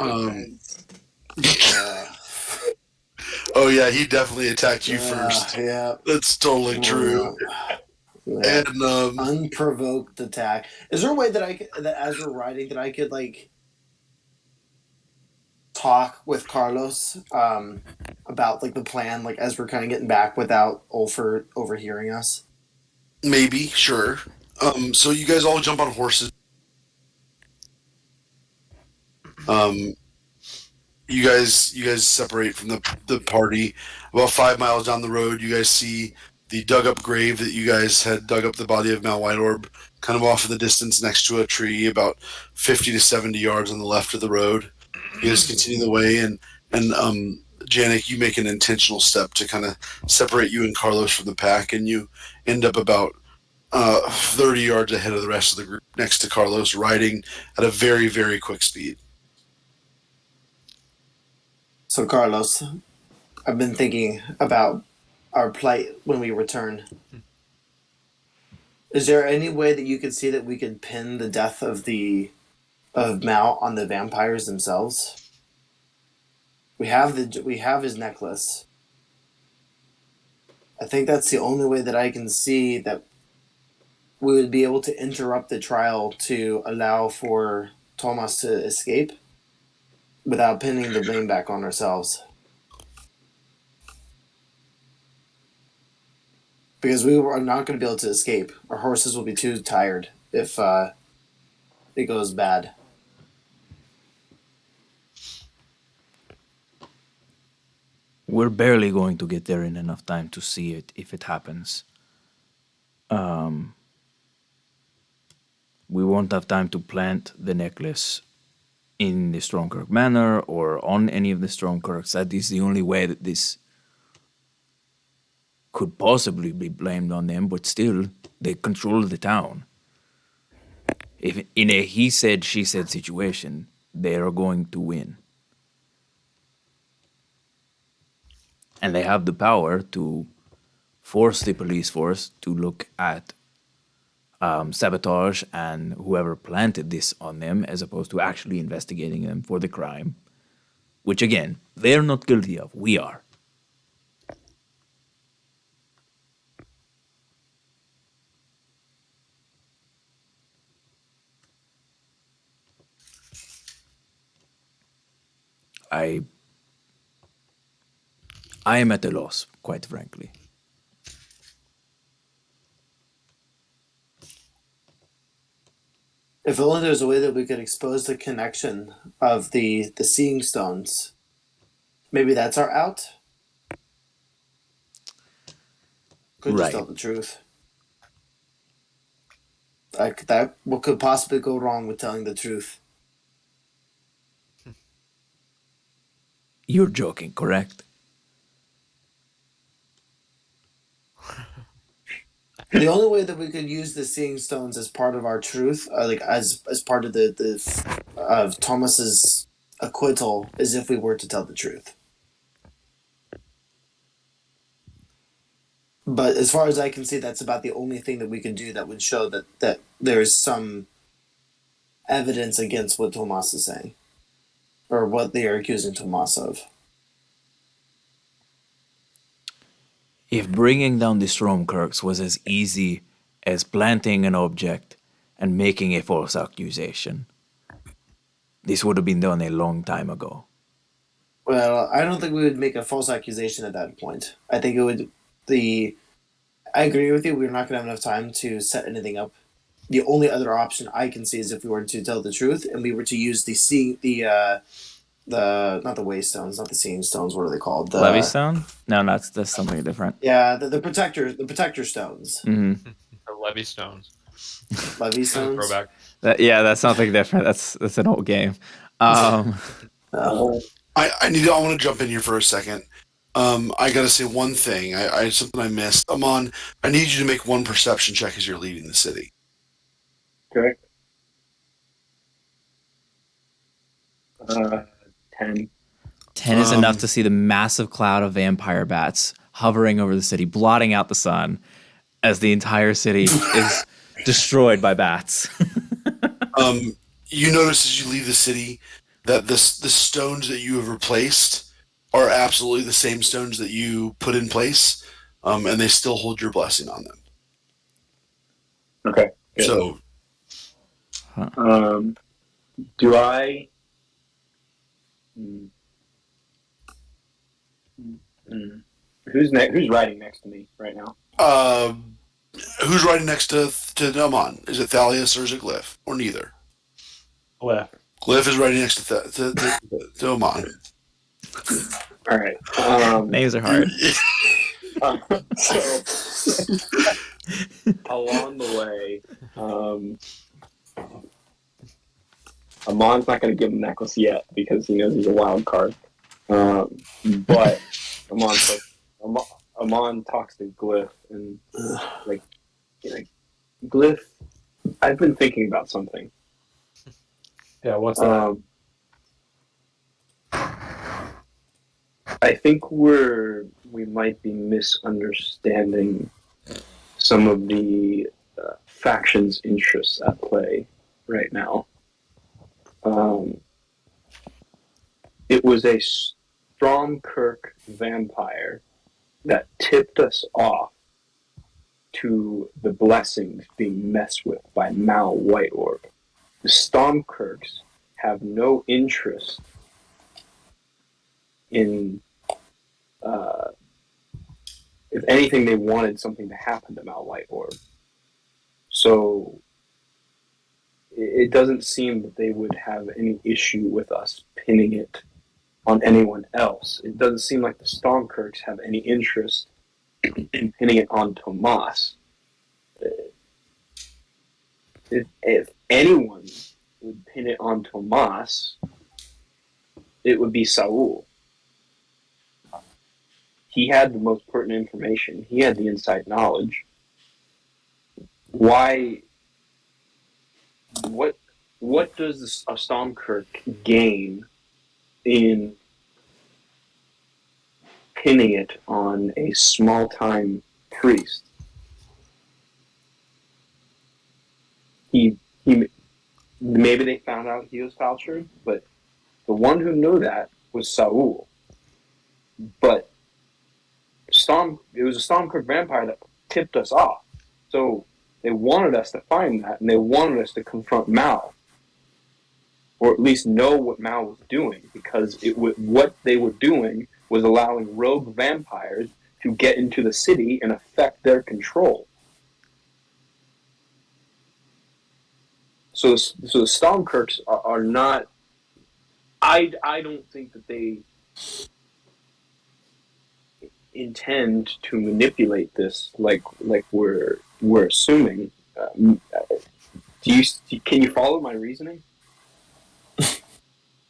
S1: Oh yeah, he definitely attacked you first.
S3: Yeah,
S1: that's totally true.
S3: Yeah. And unprovoked attack. Is there a way that that as we're riding, that I could like talk with Carlos about like the plan, like as we're kind of getting back without Ulford overhearing us?
S1: Maybe, sure. So you guys all jump on horses. You guys separate from the party. About 5 miles down the road, you guys see the dug up grave that you guys had dug up the body of Mal White Orb, kind of off in the distance next to a tree, about 50 to 70 yards on the left of the road. You guys continue the way, and Janik, you make an intentional step to kind of separate you and Carlos from the pack, and you end up about 30 yards ahead of the rest of the group, next to Carlos, riding at a very, very quick speed.
S3: So, Carlos, I've been thinking about our plight when we return. Is there any way that you could see that we could pin the death of Mal on the vampires themselves? We have his necklace. I think that's the only way that I can see that we would be able to interrupt the trial to allow for Thomas to escape without pinning the blame back on ourselves. Because we are not going to be able to escape. Our horses will be too tired if it goes bad.
S4: We're barely going to get there in enough time to see it if it happens. We won't have time to plant the necklace in the Stromkirk Manor or on any of the Stromkirks. That is the only way that this could possibly be blamed on them, but still, they control the town. If in a he said, she said situation, they are going to win. And they have the power to force the police force to look at sabotage and whoever planted this on them, as opposed to actually investigating them for the crime, which again, they're not guilty of, we are. I am at a loss, quite frankly.
S3: If only there's a way that we could expose the connection of the seeing stones. Maybe that's our out? Could just tell the truth. Like that, what could possibly go wrong with telling the truth?
S4: You're joking, correct?
S3: The only way that we could use the seeing stones as part of our truth, like as part of the of Thomas's acquittal, is if we were to tell the truth. But as far as I can see, that's about the only thing that we could do that would show that there is some evidence against what Tomas is saying, or what they are accusing Tomas of.
S4: If bringing down the Stromkirks was as easy as planting an object and making a false accusation, this would have been done a long time ago.
S3: Well, I don't think we would make a false accusation at that point. I think it would I agree with you. We're not going to have enough time to set anything up. The only other option I can see is if we were to tell the truth and we were to use the not the waystones, not the seeing stones. What are they called? The
S4: Levy stone? No, that's something different.
S3: Yeah, the protector stones.
S4: Mm-hmm.
S2: The levy stones.
S3: Levy stones.
S2: Throwback.
S4: That's something different. That's an old game.
S1: I want to jump in here for a second. I gotta say one thing. I something I missed. Amon, I need you to make one perception check as you're leaving the city.
S5: Okay. 10.
S4: 10 is enough to see the massive cloud of vampire bats hovering over the city, blotting out the sun, as the entire city is destroyed by bats.
S1: You notice as you leave the city that the stones that you have replaced are absolutely the same stones that you put in place, and they still hold your blessing on them.
S5: Okay. Good.
S1: So,
S5: do I? Who's riding next to me right now?
S1: who's riding next to Amon? Is it Thalius or is it Glyph? Or neither?
S6: Glyph.
S1: Glyph is riding next to Amon.
S5: All right.
S4: Names are hard.
S5: So, along the way, Amon's not going to give him the necklace yet because he knows he's a wild card. But Amon talks to Glyph and Glyph, I've been thinking about something.
S6: Yeah, what's that?
S5: I think we might be misunderstanding some of the factions' interests at play right now. It was a Stromkirk vampire that tipped us off to the blessings being messed with by Mal White Orb. The Stromkirks have no interest in, if anything, they wanted something to happen to Mal White Orb. So it doesn't seem that they would have any issue with us pinning it on anyone else. It doesn't seem like the Stromkirks have any interest in pinning it on Tomas. If anyone would pin it on Tomas, it would be Saul. He had the most pertinent information. He had the inside knowledge. Why? What does a Stromkirk gain in pinning it on a small-time priest? He maybe they found out he was Falchard, but the one who knew that was Saul. But it was a Stromkirk vampire that tipped us off. So they wanted us to find that, and they wanted us to confront Mal, or at least know what Mal was doing, because what they were doing was allowing rogue vampires to get into the city and affect their control. So the Stromkirks are not. I don't think that they intend to manipulate this like we're assuming. Can you follow my reasoning?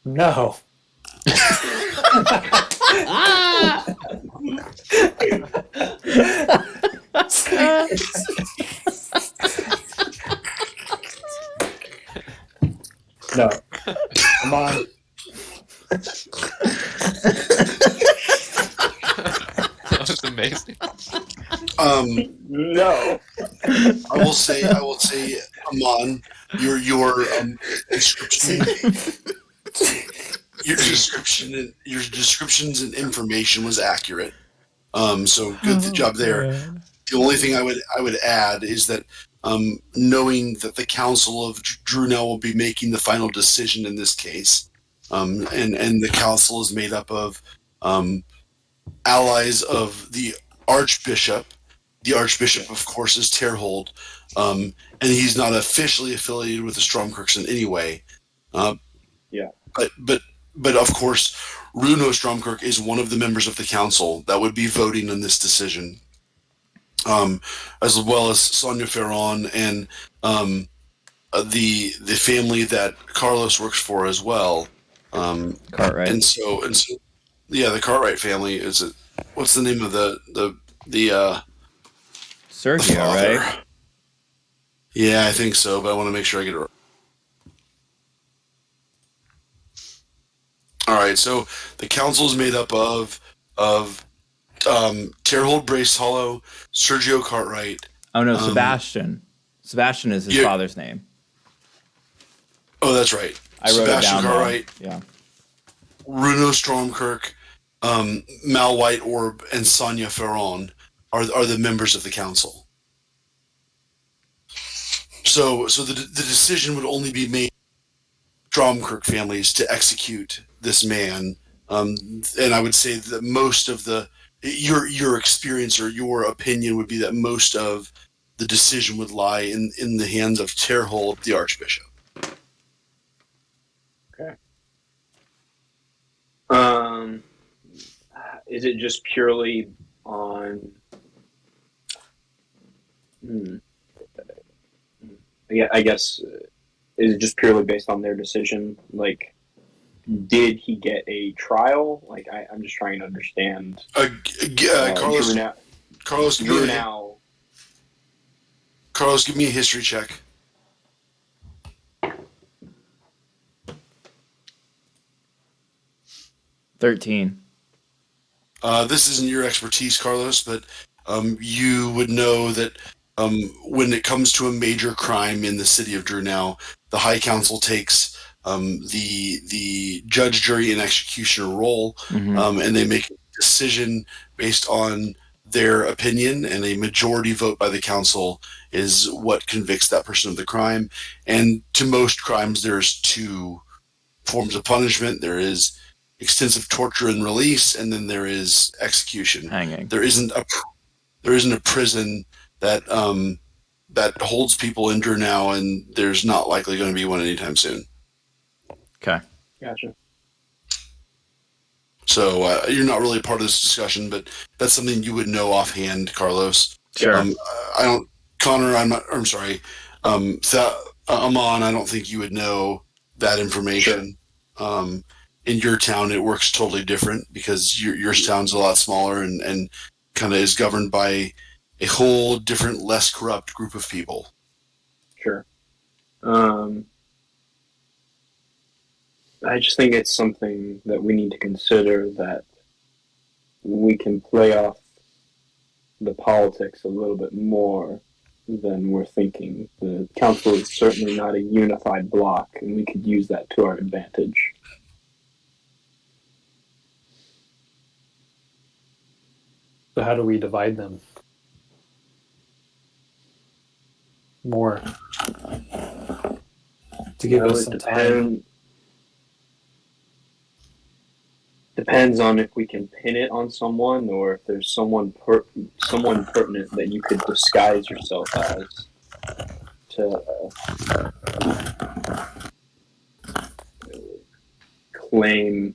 S6: No. No. Come on.
S2: That was amazing.
S5: No.
S1: I will say, Amon, your description, your descriptions and information was accurate. So good job there. The only thing I would add is that knowing that the Council of Drunel will be making the final decision in this case, and the council is made up of allies of the Archbishop. The Archbishop, of course, is Terhold, and he's not officially affiliated with the Stromkirks in any way.
S5: Yeah.
S1: But of course, Runo Stromkirk is one of the members of the council that would be voting on this decision, as well as Sonia Ferron and the family that Carlos works for as well.
S4: Cartwright.
S1: And so, yeah, the Cartwright family is it. What's the name of the
S4: Sergio, right?
S1: Yeah, I think so, but I want to make sure I get it right. All right, so the council is made up of Terhold Brace Hollow, Sergio Cartwright.
S4: Oh no, Sebastian. Sebastian is his father's name.
S1: Oh, that's right.
S4: I wrote
S1: Sebastian
S4: it down.
S1: Cartwright.
S4: Yeah.
S1: Runo Stromkirk, Mal White Orb, and Sonia Ferron are the members of the council. So the decision would only be made Stromkirk families to execute this man, and I would say that most of your experience or your opinion would be that most of the decision would lie in the hands of Terhold, the Archbishop.
S5: Okay. Is it just purely on? Yeah, I guess. Is it just purely based on their decision? Like, did he get a trial? Like, I'm just trying to understand.
S1: Carlos,
S5: Drunel.
S1: Carlos, give me a history check.
S4: $13.
S1: This isn't your expertise, Carlos, but you would know that when it comes to a major crime in the city of Drunel, the High Council takes the judge, jury, and executioner role, and they make a decision based on their opinion, and a majority vote by the council is what convicts that person of the crime. And to most crimes, there's two forms of punishment. There is extensive torture and release, and then there is execution.
S4: Hanging.
S1: There isn't a prison that that holds people in Drunel, and there's not likely going to be one anytime soon.
S4: Okay.
S5: Gotcha.
S1: So you're not really a part of this discussion, but that's something you would know offhand, Carlos.
S4: Sure.
S1: I don't, Connor. I'm sorry. Amon, I don't think you would know that information. Sure. In your town, it works totally different because your town's a lot smaller and kind of is governed by a whole different, less corrupt group of people.
S5: Sure. I just think it's something that we need to consider, that we can play off the politics a little bit more than we're thinking. The council is certainly not a unified bloc, and we could use that to our advantage.
S6: So how do we divide them more to give us some time?
S5: Depends on if we can pin it on someone, or if there's someone pertinent that you could disguise yourself as to claim.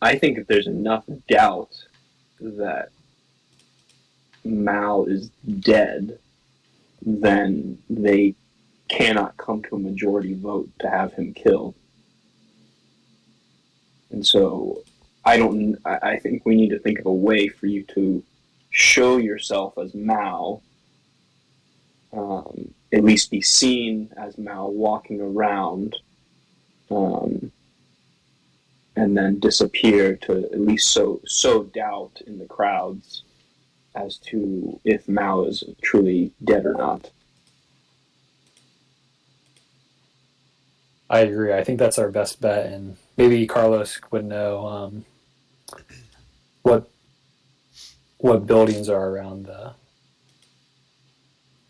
S5: I think if there's enough doubt that Mal is dead, then they cannot come to a majority vote to have him killed. And so I think we need to think of a way for you to show yourself as Mal at least be seen as Mal walking around, and then disappear to at least sow doubt in the crowds as to if Mal is truly dead or not.
S6: I agree. I think that's our best bet, and maybe Carlos would know what buildings are around the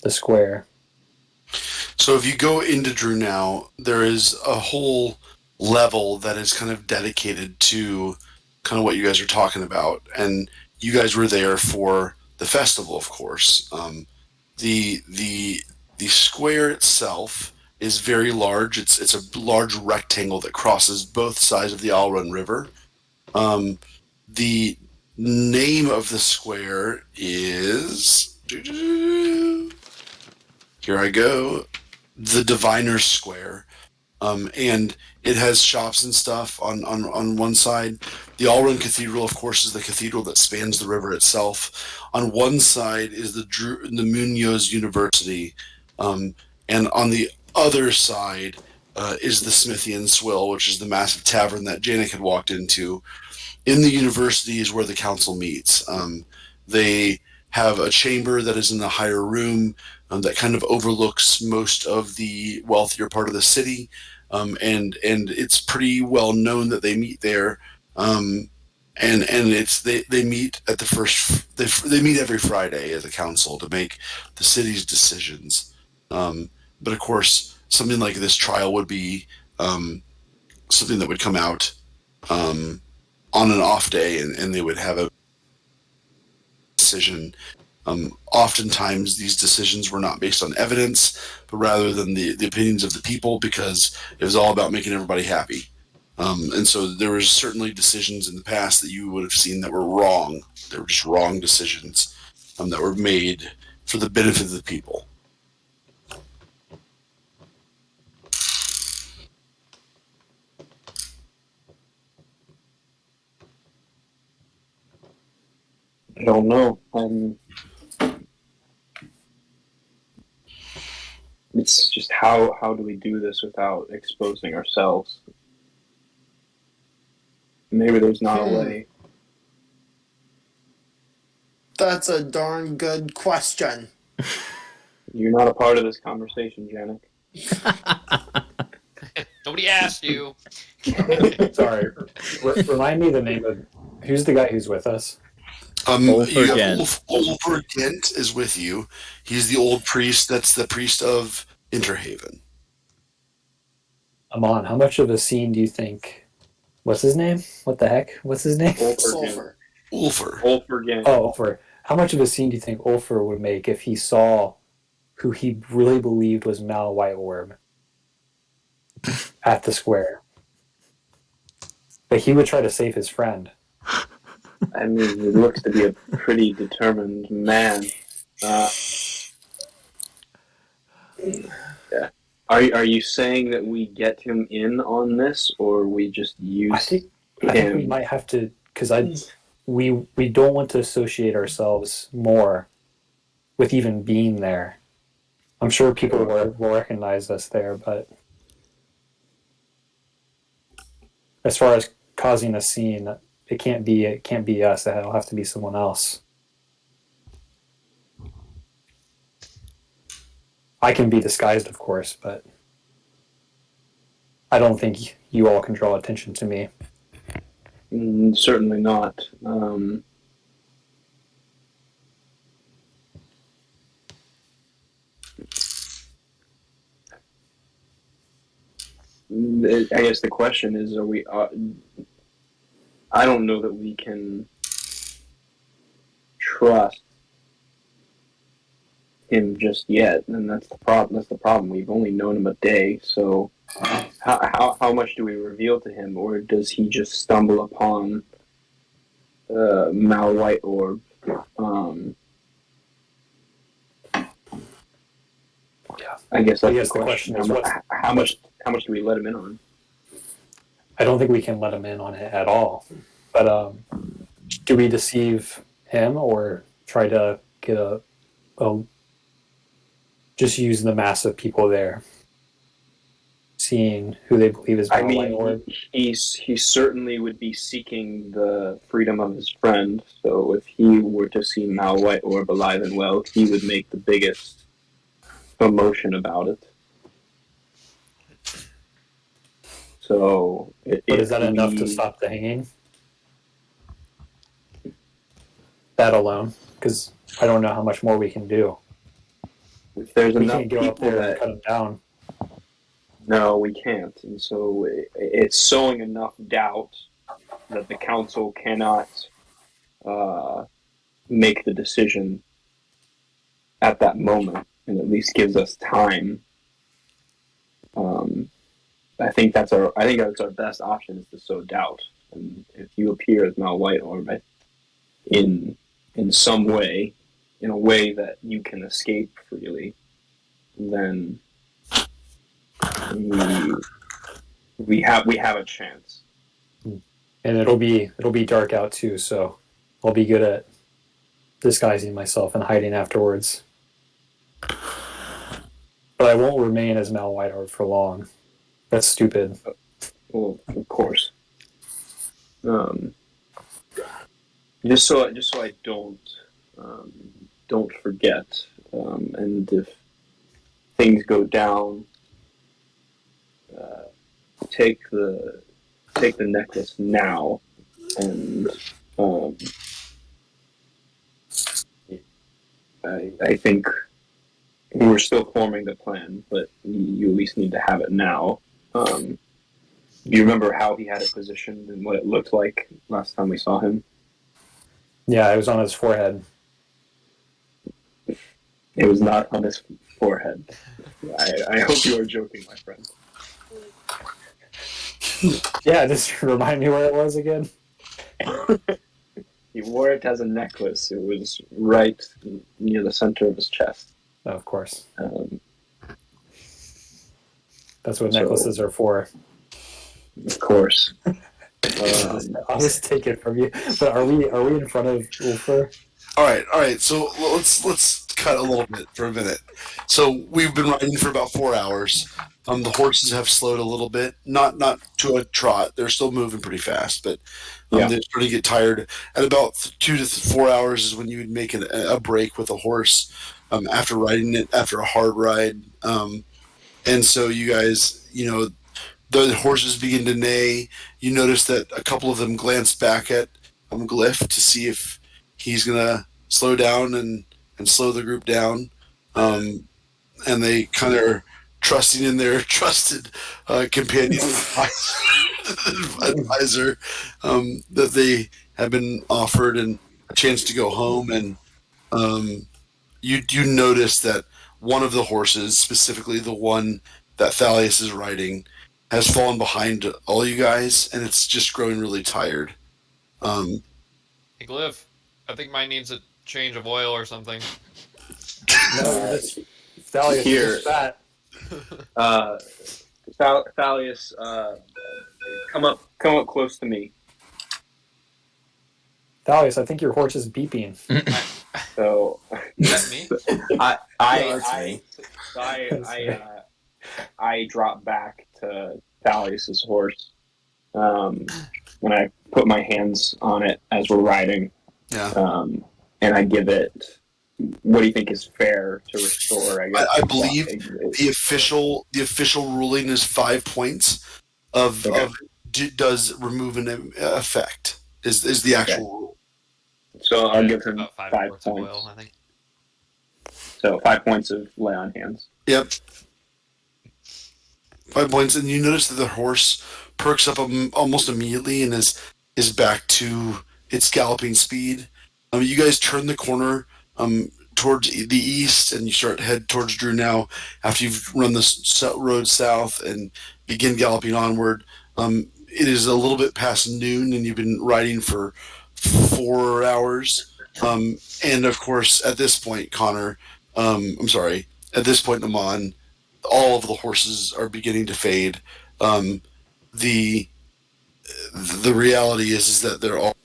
S6: square.
S1: So if you go into Drew now, there is a whole level that is kind of dedicated to kind of what you guys are talking about, and you guys were there for the festival, of course. The square itself is very large. It's a large rectangle that crosses both sides of the Alrun River. The name of the square is, here I go, the Diviner's Square. And it has shops and stuff on one side. The Alrun Cathedral, of course, is the cathedral that spans the river itself. On one side is the Munoz University, and on the other side is the Smithian Swill, which is the massive tavern that Janik had walked into. In the university is where the council meets. They have a chamber that is in the higher room that kind of overlooks most of the wealthier part of the city, and it's pretty well known that they meet there. And it's they meet at the first they meet every Friday as a council to make the city's decisions. But of course, something like this trial would be something that would come out on an off day, and they would have a decision. Oftentimes, these decisions were not based on evidence, but rather than the opinions of the people, because it was all about making everybody happy. And so there was certainly decisions in the past that you would have seen that were wrong. They were just wrong decisions that were made for the benefit of the people.
S5: I don't know. It's just how do we do this without exposing ourselves? Maybe there's not a way.
S3: That's a darn good question.
S5: You're not a part of this conversation, Janik.
S2: Nobody asked you.
S6: Sorry. Remind me the name of who's the guy who's with us.
S1: Ulfer Gent is with you. He's the old priest. That's the priest of Interhaven.
S6: Amon, how much of a scene do you think? What's his name? What the heck? What's his name?
S3: Ulfer.
S5: Gent.
S6: Oh, Ulfer. How much of a scene do you think Ulfer would make if he saw who he really believed was Mal Whiteorb at the square? But he would try to save his friend.
S5: I mean, he looks to be a pretty determined man. Yeah. Are you saying that we get him in on this, or we just use
S6: I think we might have to, because we don't want to associate ourselves more with even being there. I'm sure people will recognize us there, but as far as causing a scene, it can't be us. It'll have to be someone else. I can be disguised, of course, but I don't think you all can draw attention to me.
S5: Certainly not. I guess the question is, are we... I don't know that we can trust him just yet, and that's the problem. We've only known him a day, so how much do we reveal to him, or does he just stumble upon Mal Whiteorb? I guess that's the question. How much do we let him in on?
S6: I don't think we can let him in on it at all. But do we deceive him or try to get a just use the mass of people there, seeing who they believe is Mal White Orb.
S5: He certainly would be seeking the freedom of his friend. So if he were to see Mal White Orb alive and well, he would make the biggest commotion about it. So,
S6: but is that enough to stop the hanging? That alone, because I don't know how much more we can do.
S5: If there's
S6: we
S5: enough
S6: can't go up there and cut them down.
S5: No, we can't, and so it's sowing enough doubt that the council cannot make the decision at that moment, and at least gives us time. I think that's our best option, is to sow doubt. And if you appear as Mal White Orb in some way, in a way that you can escape freely, then we have a chance.
S6: And it'll be dark out too, so I'll be good at disguising myself and hiding afterwards. But I won't remain as Mal White Orb for long. That's stupid.
S5: Well, of course. Just so I don't forget. And if things go down, take the necklace now, and I think we're still forming the plan, but you at least need to have it now. Do you remember how he had it positioned and what it looked like last time we saw him?
S6: Yeah, it was on his forehead.
S5: It was not on his forehead. I hope you are joking, my friend.
S6: Yeah, just remind me where it was again.
S5: He wore it as a necklace. It was right near the center of his chest.
S6: Oh, of course. That's what necklaces are for.
S5: Of course.
S6: I'll just take it from you. But are we in front of Ulfer?
S1: All right. So let's cut a little bit for a minute. So we've been riding for about 4 hours. The horses have slowed a little bit, not to a trot. They're still moving pretty fast, but they're starting to get tired. At about 2 to 4 hours is when you would make a break with a horse after riding it, after a hard ride. And so you guys, the horses begin to neigh. You notice that a couple of them glance back at Glyph to see if he's going to slow down and slow the group down. And they kind of are trusting in their trusted companion advisor that they have been offered and a chance to go home. And you notice that one of the horses, specifically the one that Thalius is riding, has fallen behind all you guys, and it's just growing really tired.
S2: Hey, Glyph, I think mine needs a change of oil or something.
S6: No, Thalius is fat.
S5: Thalius, come up close to me.
S6: Thalius, I think your horse is beeping.
S5: So
S2: is that me?
S5: I drop back to Thalius's horse when I put my hands on it as we're riding.
S1: Yeah.
S5: And I give it. What do you think is fair to restore?
S1: I believe the official ruling is 5 points does remove an effect is the actual rule.
S5: So I'll give him 5 points.
S2: Of oil, I think.
S5: So 5 points of lay on hands.
S1: Yep. 5 points, and you notice that the horse perks up almost immediately and is back to its galloping speed. You guys turn the corner towards the east, and you start head towards Drew now after you've run this road south and begin galloping onward. It is a little bit past noon, and you've been riding for 4 hours. And of course, at this point, Connor, at this point, Naman, all of the horses are beginning to fade. The reality is that they're all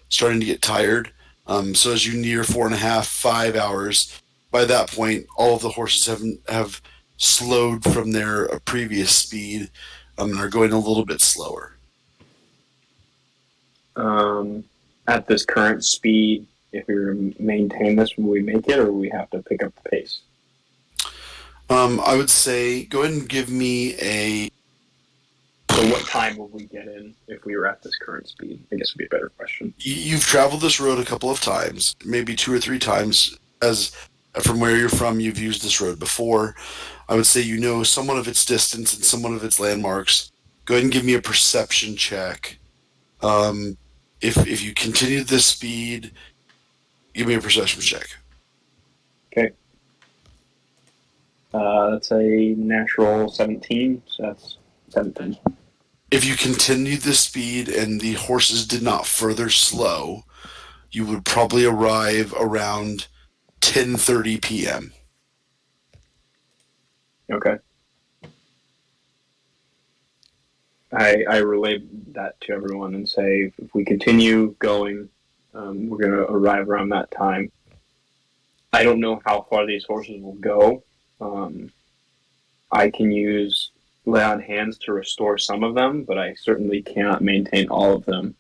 S1: starting to get tired. So as you near 4.5, 5 hours, by that point, all of the horses have slowed from their previous speed and are going a little bit slower.
S5: At this current speed, if we maintain this, will we make it, or will we have to pick up the pace?
S1: I would say go ahead and give me a.
S5: So what time will we get in if we were at this current speed? I guess would be a better question.
S1: You've traveled this road a couple of times, maybe 2 or 3 times. As from where you're from, you've used this road before. I would say you know somewhat of its distance and somewhat of its landmarks. Go ahead and give me a perception check. If you continue this speed, give me a perception check.
S5: Okay. That's a natural 17, so that's 17.
S1: If you continued this speed and the horses did not further slow, you would probably arrive around 10:30 p.m.
S5: Okay. I relay that to everyone and say, if we continue going, we're going to arrive around that time. I don't know how far these horses will go. I can use lay on hands to restore some of them, but I certainly cannot maintain all of them.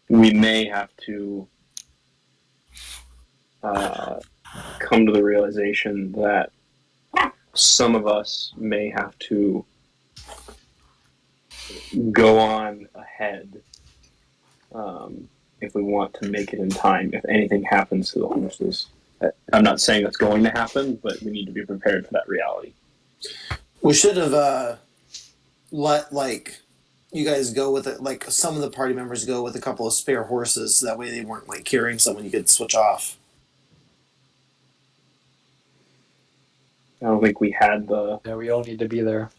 S5: We may have to come to the realization that some of us may have to go on ahead if we want to make it in time, if anything happens to the horses. I'm not saying that's going to happen, but we need to be prepared for that reality.
S3: We should have let you guys go with it. Like some of the party members go with a couple of spare horses, so that way they weren't carrying someone you could switch off.
S5: I don't think we had the.
S6: Yeah, we all need to be there.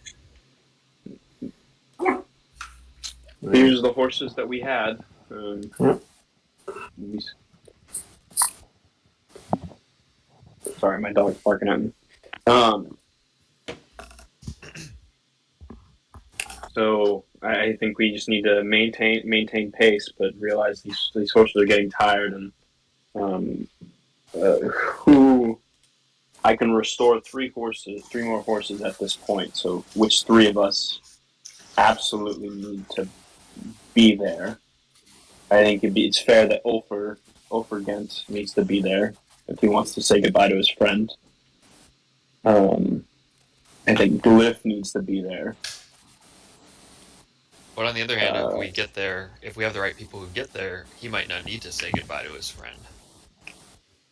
S5: Here's the horses that we had. Sorry, my dog's barking at me. So I think we just need to maintain pace, but realize these horses are getting tired, and who I can restore 3 more horses at this point. So which 3 of us absolutely need to be there? I think it's fair that Ulfer Gent needs to be there if he wants to say goodbye to his friend. I think Glyph needs to be there.
S2: But on the other hand, if we get there, if we have the right people who get there, he might not need to say goodbye to his friend.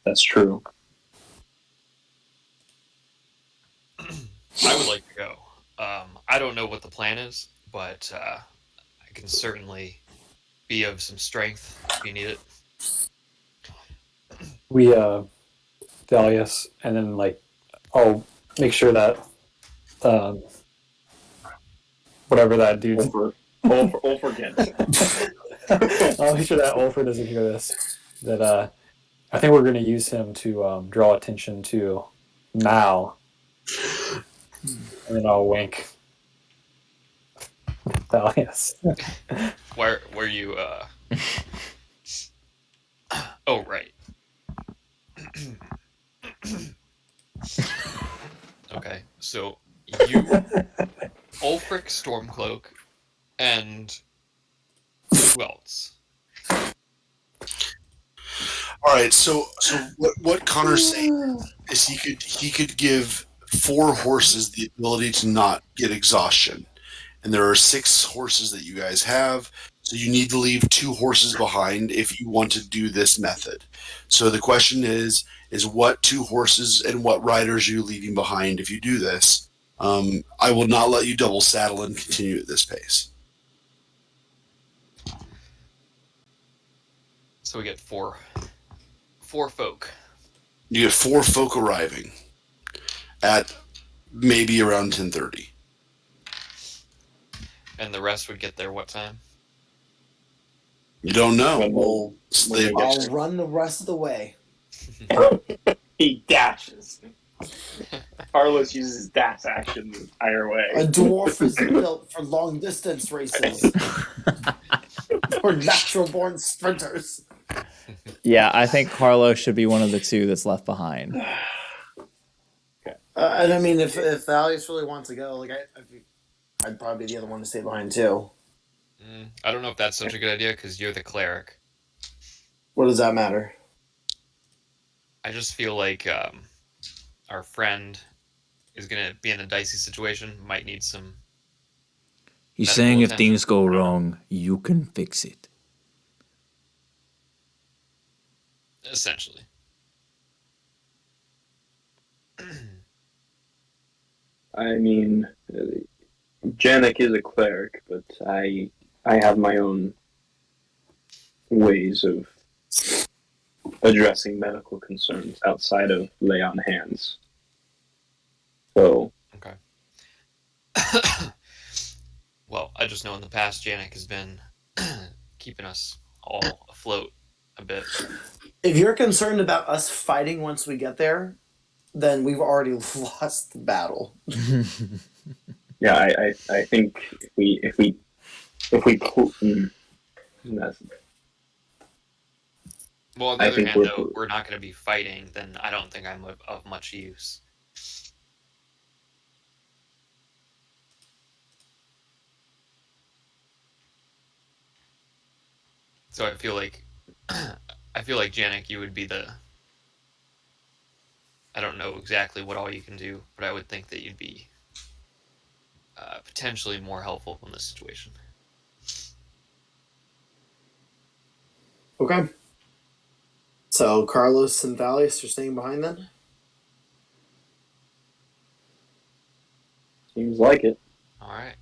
S5: That's true.
S2: I would like to go. I don't know what the plan is, but I can certainly be of some strength if you need it.
S6: We, Dalius, and then I'll make sure that whatever that dude.
S5: Ulfer Gent.
S6: I'll make sure that Ulfer doesn't hear this. That I think we're going to use him to draw attention to Mal. And then I'll wink. Yes.
S2: Where you? Oh, right. Okay, so you, Ulfric Stormcloak, and who else?
S1: All right, so what Connor's saying is he could give 4 horses the ability to not get exhaustion, and there are 6 horses that you guys have, so you need to leave 2 horses behind if you want to do this method. So the question is what 2 horses and what riders are you leaving behind if you do this? I will not let you double saddle and continue at this pace.
S2: So we get 4 folk.
S1: You get 4 folk arriving at maybe around 10:30.
S2: And the rest would get there what time?
S1: You don't know.
S3: Well, I'll run the rest of the way.
S5: He dashes. Carlos uses his dash action the entire way.
S3: A dwarf is built for long distance races. For natural born sprinters.
S4: Yeah, I think Carlos should be one of the 2 that's left behind.
S3: And I mean, if Thalius really wants to go, like I'd probably be the other one to stay behind too.
S2: I don't know if that's such a good idea because you're the cleric.
S3: What does that matter?
S2: I just feel like our friend is gonna be in a dicey situation. Might need some.
S4: He's saying if things go wrong, you can fix it.
S2: Essentially.
S5: I mean, Janek is a cleric, but I have my own ways of addressing medical concerns outside of lay on hands. So.
S2: Okay. Well, I just know in the past Janek has been keeping us all afloat a bit.
S3: If you're concerned about us fighting once we get there, then we've already lost the battle.
S5: Yeah, I think if we
S2: well, on the other hand, though, we're not going to be fighting, then I don't think I'm of much use. So I feel like Janek, you would be the. I don't know exactly what all you can do, but I would think that you'd be potentially more helpful in this situation.
S3: Okay. So Carlos and Thalius are staying behind then?
S5: Seems like it.
S2: All right.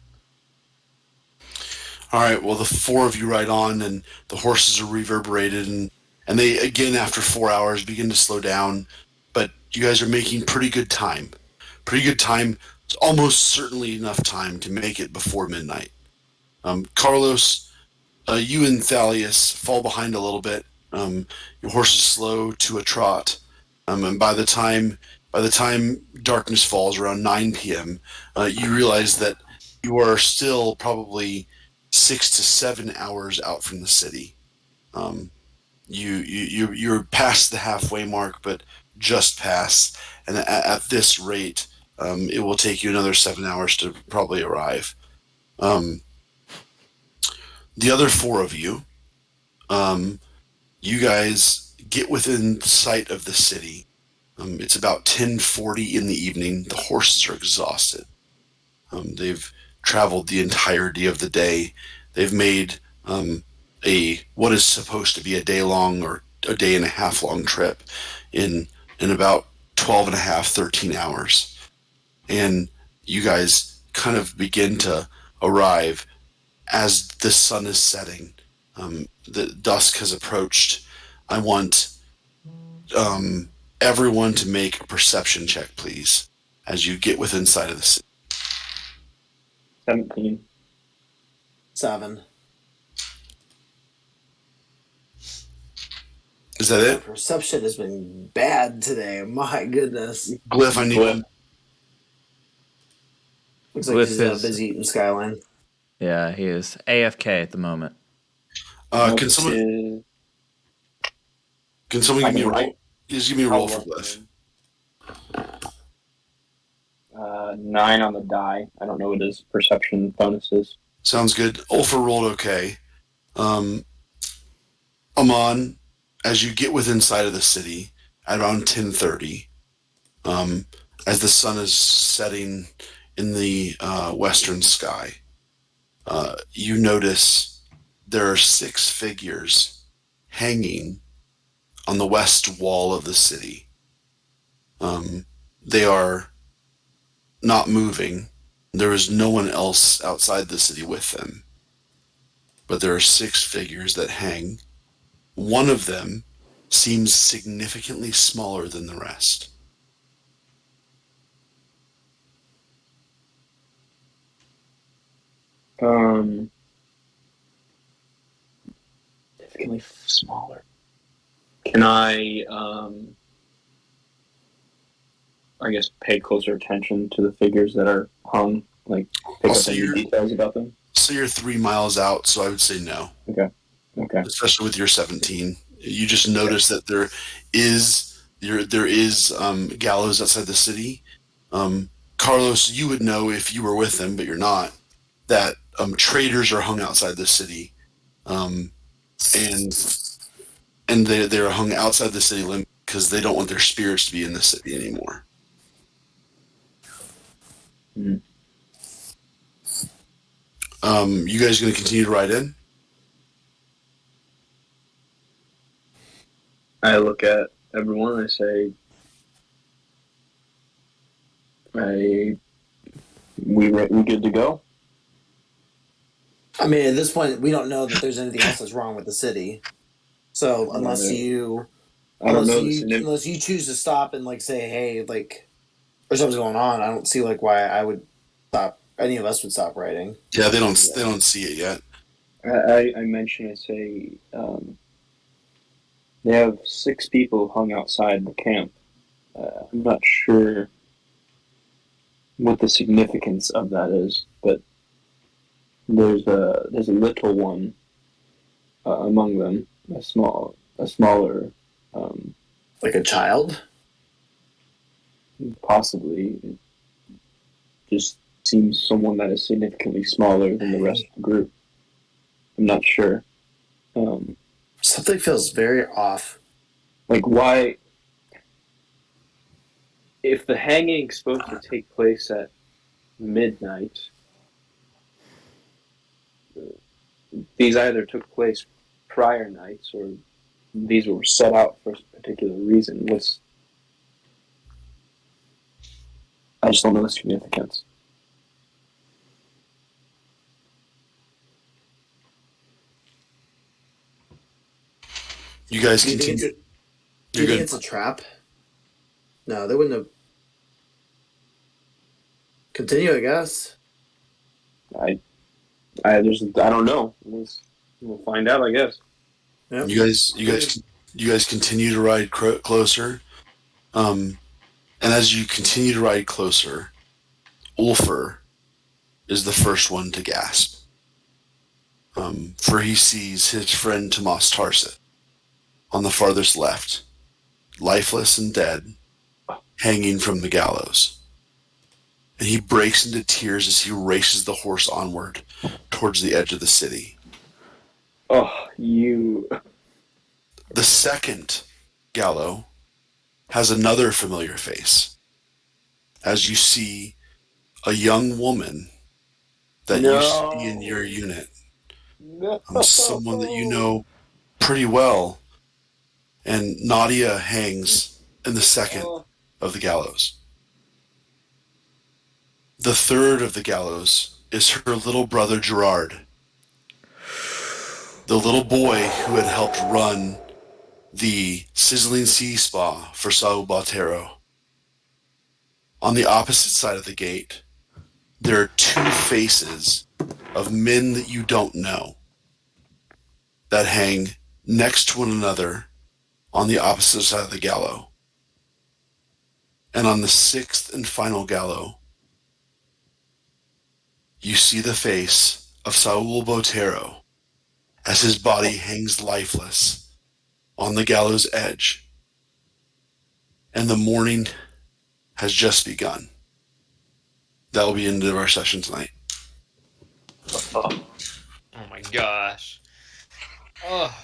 S1: All right. Well, the four of you ride on, and the horses are reverberated, and they again after 4 hours begin to slow down. But you guys are making pretty good time. Pretty good time. It's almost certainly enough time to make it before midnight. Carlos, you and Thalius fall behind a little bit. Your horses slow to a trot, and by the time darkness falls around 9 p.m., you realize that you are still probably 6 to 7 hours out from the city. You're past the halfway mark, but just past, and at this rate, it will take you another 7 hours to probably arrive. The other four of you, you guys get within sight of the city. It's about 10:40 in the evening. The horses are exhausted. They've traveled the entirety of the day. They've made what is supposed to be a day long or a day and a half long trip in about 12 and a half, 13 hours. And you guys kind of begin to arrive as the sun is setting. The dusk has approached. I want everyone to make a perception check, please, as you get within sight of the city.
S5: 17.
S3: 7.
S1: Is that it?
S3: Perception has been bad today. My goodness.
S1: Glyph, I need one.
S3: Looks like he's busy eating Skyline.
S4: Yeah, he is AFK at the moment.
S1: Can someone give me a roll? Just give me a roll for Glyph.
S5: 9 on the die. I don't know what his perception bonus is.
S1: Sounds good. Ulfa rolled okay. Amon, as you get within sight of the city at around 10:30, as the sun is setting in the western sky, you notice there are 6 figures hanging on the west wall of the city. They are not moving. There is no one else outside the city with them. But there are 6 figures that hang. One of them seems significantly smaller than the rest.
S5: Significantly smaller. Can I guess pay closer attention to the figures that are hung, like pick up any details about them?
S1: So you're 3 miles out, so I would say no.
S5: Okay.
S1: Especially with your 17. You just notice that there is gallows outside the city, Carlos, you would know if you were with them, but you're not, that traitors are hung outside the city. And they're hung outside the city limit because they don't want their spirits to be in the city anymore.
S5: Mm.
S1: You guys going to continue to ride in?
S5: I look at everyone and I say, we good to go?
S3: I mean, at this point, we don't know that there's anything else that's wrong with the city. So unless you choose to stop and like say, hey, like, or something's going on, I don't see like why I would stop. Any of us would stop writing.
S1: Yeah, they don't see it yet.
S5: I mention, I say, they have 6 people hung outside the camp. I'm not sure what the significance of that is, but there's a little one among them, a smaller,
S3: like a child.
S5: Possibly, it just seems someone that is significantly smaller than the rest of the group. I'm not sure.
S3: Something feels very off.
S5: Like, why? If the hanging's supposed to take place at midnight, these either took place prior nights or these were set out for a particular reason. I just don't know the significance.
S1: You guys continue.
S3: Do you think it's a trap? No, they wouldn't have. Continue, I guess.
S5: I don't know. We'll find out, I guess.
S1: Yep. You guys continue to ride closer, and as you continue to ride closer, Ulfr is the first one to gasp, for he sees his friend Tomas Tarsit on the farthest left, lifeless and dead, hanging from the gallows. And he breaks into tears as he races the horse onward towards the edge of the city.
S5: Oh, you...
S1: The second gallows has another familiar face, as you see a young woman that you see in your unit.
S5: No.
S1: Someone that you know pretty well. And Nadia hangs in the second of the gallows. The third of the gallows is her little brother Gerard, the little boy who had helped run the Sizzling Sea Spa for Saul Botero. On the opposite side of the gate, there are 2 faces of men that you don't know that hang next to one another on the opposite side of the gallows. And on the 6th and final gallows, you see the face of Saul Botero as his body hangs lifeless on the gallows edge. And the morning has just begun. That will be the end of our session tonight.
S2: Oh my gosh. Oh.